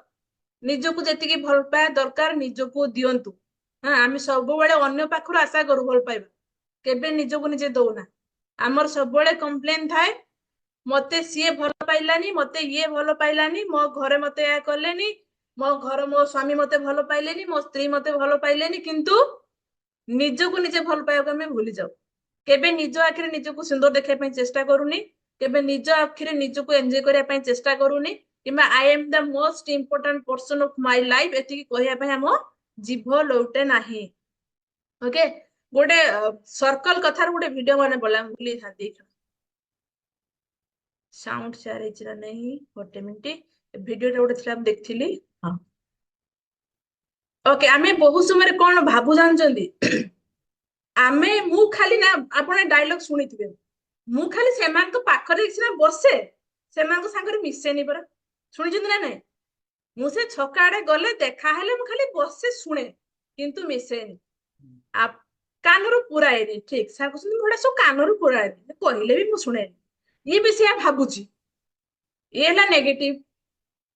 ନିଜକୁ ଯେତିକି ଭଲ ପାଇବା ଦରକାର ନିଜକୁ ଦିଅନ୍ତୁ। ଆମେ ସବୁବେଳେ ଅନ୍ୟ ପାଖରୁ ଆଶା କରୁ ଭଲ ପାଇବା, କେବେ ନିଜକୁ ନିଜେ ଦଉନା। ଆମର ସବୁବେଳେ କମ୍ପ୍ଲେନ ଥାଏ, ମତେ ସିଏ ଭଲ ପାଇଲାନି, ମତେ ଇଏ ଭଲ ପାଇଲାନି, ମୋ ଘରେ ମତେ ଏହା କଲେନି, ମୋ ସ୍ୱାମୀ ମତେ ଭଲ ପାଇଲେନି, ମୋ ସ୍ତ୍ରୀ ମତେ ଭଲ ପାଇଲେନି, କିନ୍ତୁ ନିଜକୁ ନିଜେ ଭଲ ପାଇବାକୁ ଆମେ ଭୁଲି ଯାଉ। केबे निज आखिरे निजको सुंदर देखा पई चेष्टा करूनी केबे निज आखिरे निजको एन्जॉय करिया पई चेष्टा करूनी किमा I am the most important person of my life एति कहिया पई हम जीभ लौटे नाही ओके गोटे सर्कल कथार गोटे वीडियो माने बोला बोली था देख साउंड शेयर हेचिरा नहीं गोटे मिनिट वीडियो रे गोटे थला देखथिली हां ओके आमे बहुत समय कोन भाबु जानजंदी आमे मु खाली ना आपने डायलॉग सुनिथिबे मु खाली सेमान तो पाखरे सिना बसे सेमान को संगे मिसेनी पर सुनि जंदी ना नहीं मु से छका आडे गले देखा हेले मु खाली बसे सुने किंतु मिसेनी आप कानरू पुराएनी ठीक सर कहते मोड़ा सब कानरू पुराएनी कहले भी मु सुने ये भी से भाबुची ये ला नेगेटिव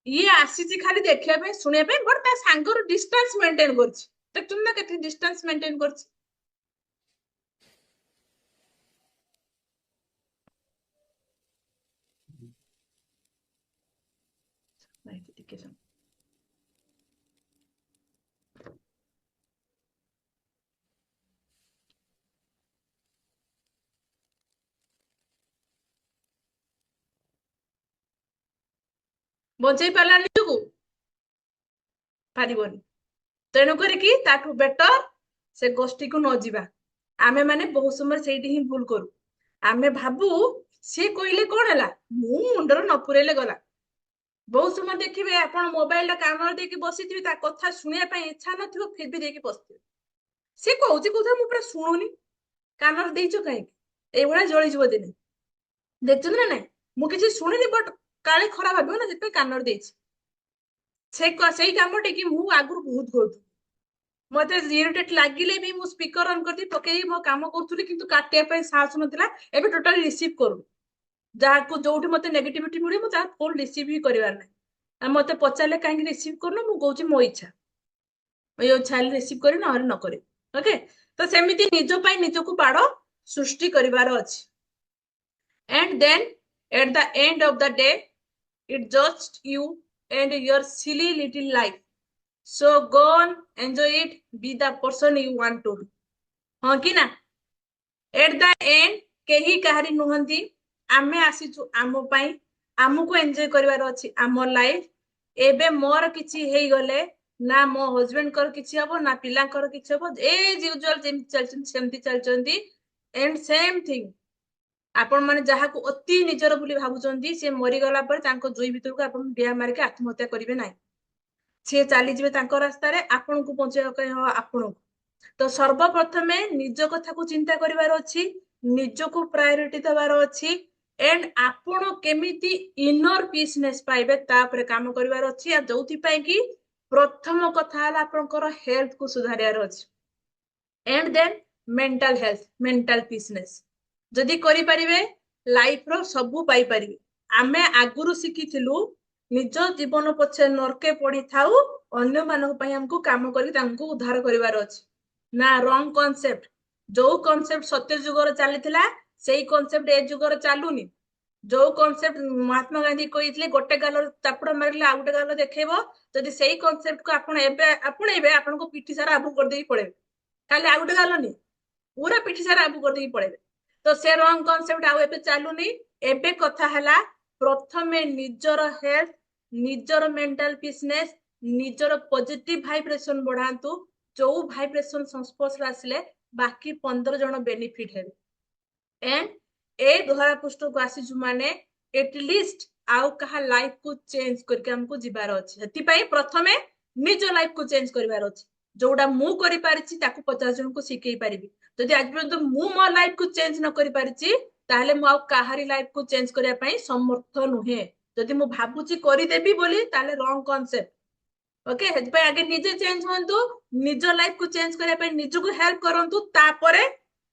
ये आसीची खाली देखिया पे सुनिया पे बट ता सांगर डिस्टेंस मेंटेन करछि त तुम ना केते डिस्टेंस मेंटेन करछि नहीं ठीक है बंचै पाला निजको पारिबोनी तेणु करिकी ताठू बेटर से गोष्ठी को न जीवा आमे माने बहुत समय सेठी ही भूल करू आमे भाबू से कोइले कोन हला मु मुंडर न पुरेले गला बहुत समय देखिबे आपण मोबाइल कानर देकी बसिथिबे ता कथा सुनिया पई इच्छा नथिबो फिर भी देकी बसथिबे से कहउची कथा मु पूरा सुनुनी कानर देइचो काहे ए भळा जळी जीव दिने देखछन ना नाही मु किछि सुनिनी बट काले खरा भाबियो ना जेते कानर देइछि सेई कामटे कि मु आगुर बहुत करथु मते इरिटेट लागिले भी मु स्पीकर ऑन करती पकेई मो काम करथुली किंतु काटिया पे साहस नथिला एबे टोटली रिसीव करू जहा को जोठी मते नेगेटिविटी मिले मु ता फोन रिसीव ही करिवार नै आ मते पचाले काहे रिसीव करनो मु कहूची मो इच्छा यो छाल रिसीव करी न न करे ओके तो सेमिति निजो पई निजो को बाडो सृष्टि करिवार अछि and then at the end of the day it just you and your silly little life so go on enjoy it be the person you want to be हां कि ना at the end केही कहारी नुहंती आमे आसीचु आमो पई आमु को enjoy करिवार अछि आमो life एबे मोर किछि हेई गले ना मो हस्बैंड कर किछि हबो ना पिला कर किछि हबो ए यूजुअल जेम चलचन सेमती चलचंदी एंड सेम थिंग आपण माने जहा को अति निजर बुली भाबुचंदी से मरि गला पर तांको जुई भीतर को आपण बिया मार के आत्महत्या करिवे नाही से चली जिवे तांको रास्ता रे आपण को पहुंचे कय हो आपण तो सर्वप्रथमे निज कथा को चिंता करिवार अछि निज को प्रायोरिटी दबार अछि एंड आपण केमिति इनर पीसनेस पाइबे ता पर काम करिवार अछि आ जोथि पय कि प्रथम कथा हला आपनकर हेल्थ को सुधारियार अछि एंड देन मेंटल पीसनेस जदि करि परिबे लाइफ रो सबु पाई परिबे आमे आगुरु सिखिथिलु निज जीवन पछे नरके पड़ी थाउ अन्य मानक पई हमको काम करी तांको उद्धार करिवार अछि ना रॉन्ग कांसेप्ट जो कांसेप्ट सत्य जुगर चलीथिला सेही कांसेप्ट ए जुगर चालुनी जो कांसेप्ट महात्मा गांधी कहितले गोटे गाल चापड़ मारिले आ गोटे गाल देखेबो जदि सेही कांसेप्ट को आपण एबे आपणेबे आपनको पिठी सारा आबू कर देई पड़े खाली आ गोटे गाल नी पूरा पिठी सारा आबू कर देई पड़े तो से रॉन्ग कांसेप्ट आ एबे चालुनी एबे कथा हला प्रथमे निजर हेल्थ निजर मेंटल पीसनेस निजर पॉजिटिव वाइब्रेशन बढ़ांतु जो वाइब्रेशन संस्पर्श आसिले बाकी 15 जन बेनिफिट हेबे एंड ए धरा पृष्ठ को आसी जु माने एटलीस्ट आउ कहा लाइफ को चेंज करके हमको जिबार अछि हेति पई प्रथमे निज लाइफ को चेंज करिवार अछि जोडा मु करि पारिछि ताकू 50 जन को सिखै परिबि जदि आज पर्यंत मु मो लाइफ को चेंज न करि पारिछि ताहले मु आउ काहारी लाइफ को चेंज करिया पई समर्थ नुहे जदि मु भाबुछि करि देबी बोली ताले रॉन्ग कांसेप्ट ओके हेति पई आगे निजे चेंज होंतु निज लाइफ को चेंज करिया पई निज को हेल्प करंतु तापरे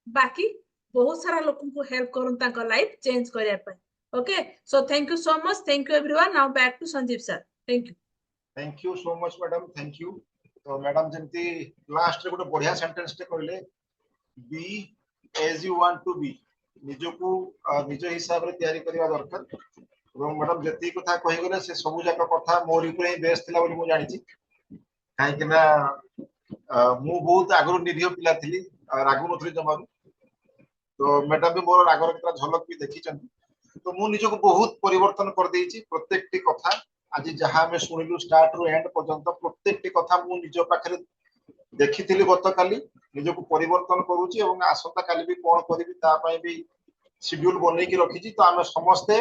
बाकी बहुत सारा लोगन को हेल्प करन ताका लाइफ चेंज करिया पई okay so thank you so much thank you everyone now back to Sanjeev sir thank you so much madam thank you तो मैडम जंती लास्ट रे गोटे बढ़िया सेंटेंस टे कहले be as you want to be निज को निज हिसाब रे तयारी करबा दरकार এবং ম্যাডাম যেতি কথা কই গলে সে সবু জাক কথা মোর উপরে বেস थिला বলি মু জানিছি কাই কিনা মু বহুত আগରୁ ନିରୀହ ପିଲା ଥିଲି ରାଗୁ ନଥିଲି ଜମାରୁ तो मैडम भी मोर आगर केतरा झलक भी देखी तो मु निजको बहुत परिवर्तन कर देइछि प्रत्येकटी कथा आज जहां हमें सुनिलु स्टार्ट रु एंड पर्यंत प्रत्येकटी कथा मु निज पाखरे देखिथिली गतकाली निजको परिवर्तन करूछि एवं आसंता काली भी कोन करबी ता पई भी शेड्यूल बनै की रखिछि तो आमे समस्ते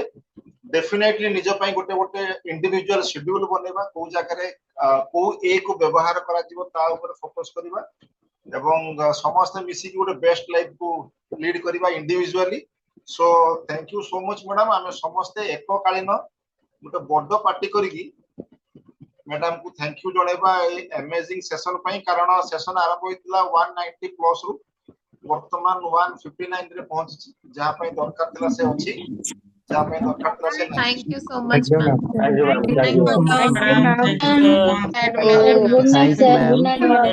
डेफिनेटली निज पई गोटे गोटे इंडिविजुअल शेड्यूल बनेबा को जाकरे को ए को व्यवहार करा जिवो ता ऊपर फोकस करबा एवं समस्त मिसी की गोटे बेस्ट लाइफ को लीड करबा individually so thank you so much madam आमे समस्ते एककालीन गोटे बड़ पार्टी करिकी मैडम को थैंक यू जणेबा ए अमेजिंग सेशन पई कारण सेशन आरंभ होइतला 190 प्लस रु वर्तमान 159 रे पहुंची जहां पई दरकार थिला से अछि जहां पई दरकार थिला से Thank you so much, Thank ma'am. you, ma'am. Thank you, ma'am. Thank you, ma'am. Good night, sir. Good night, ma'am.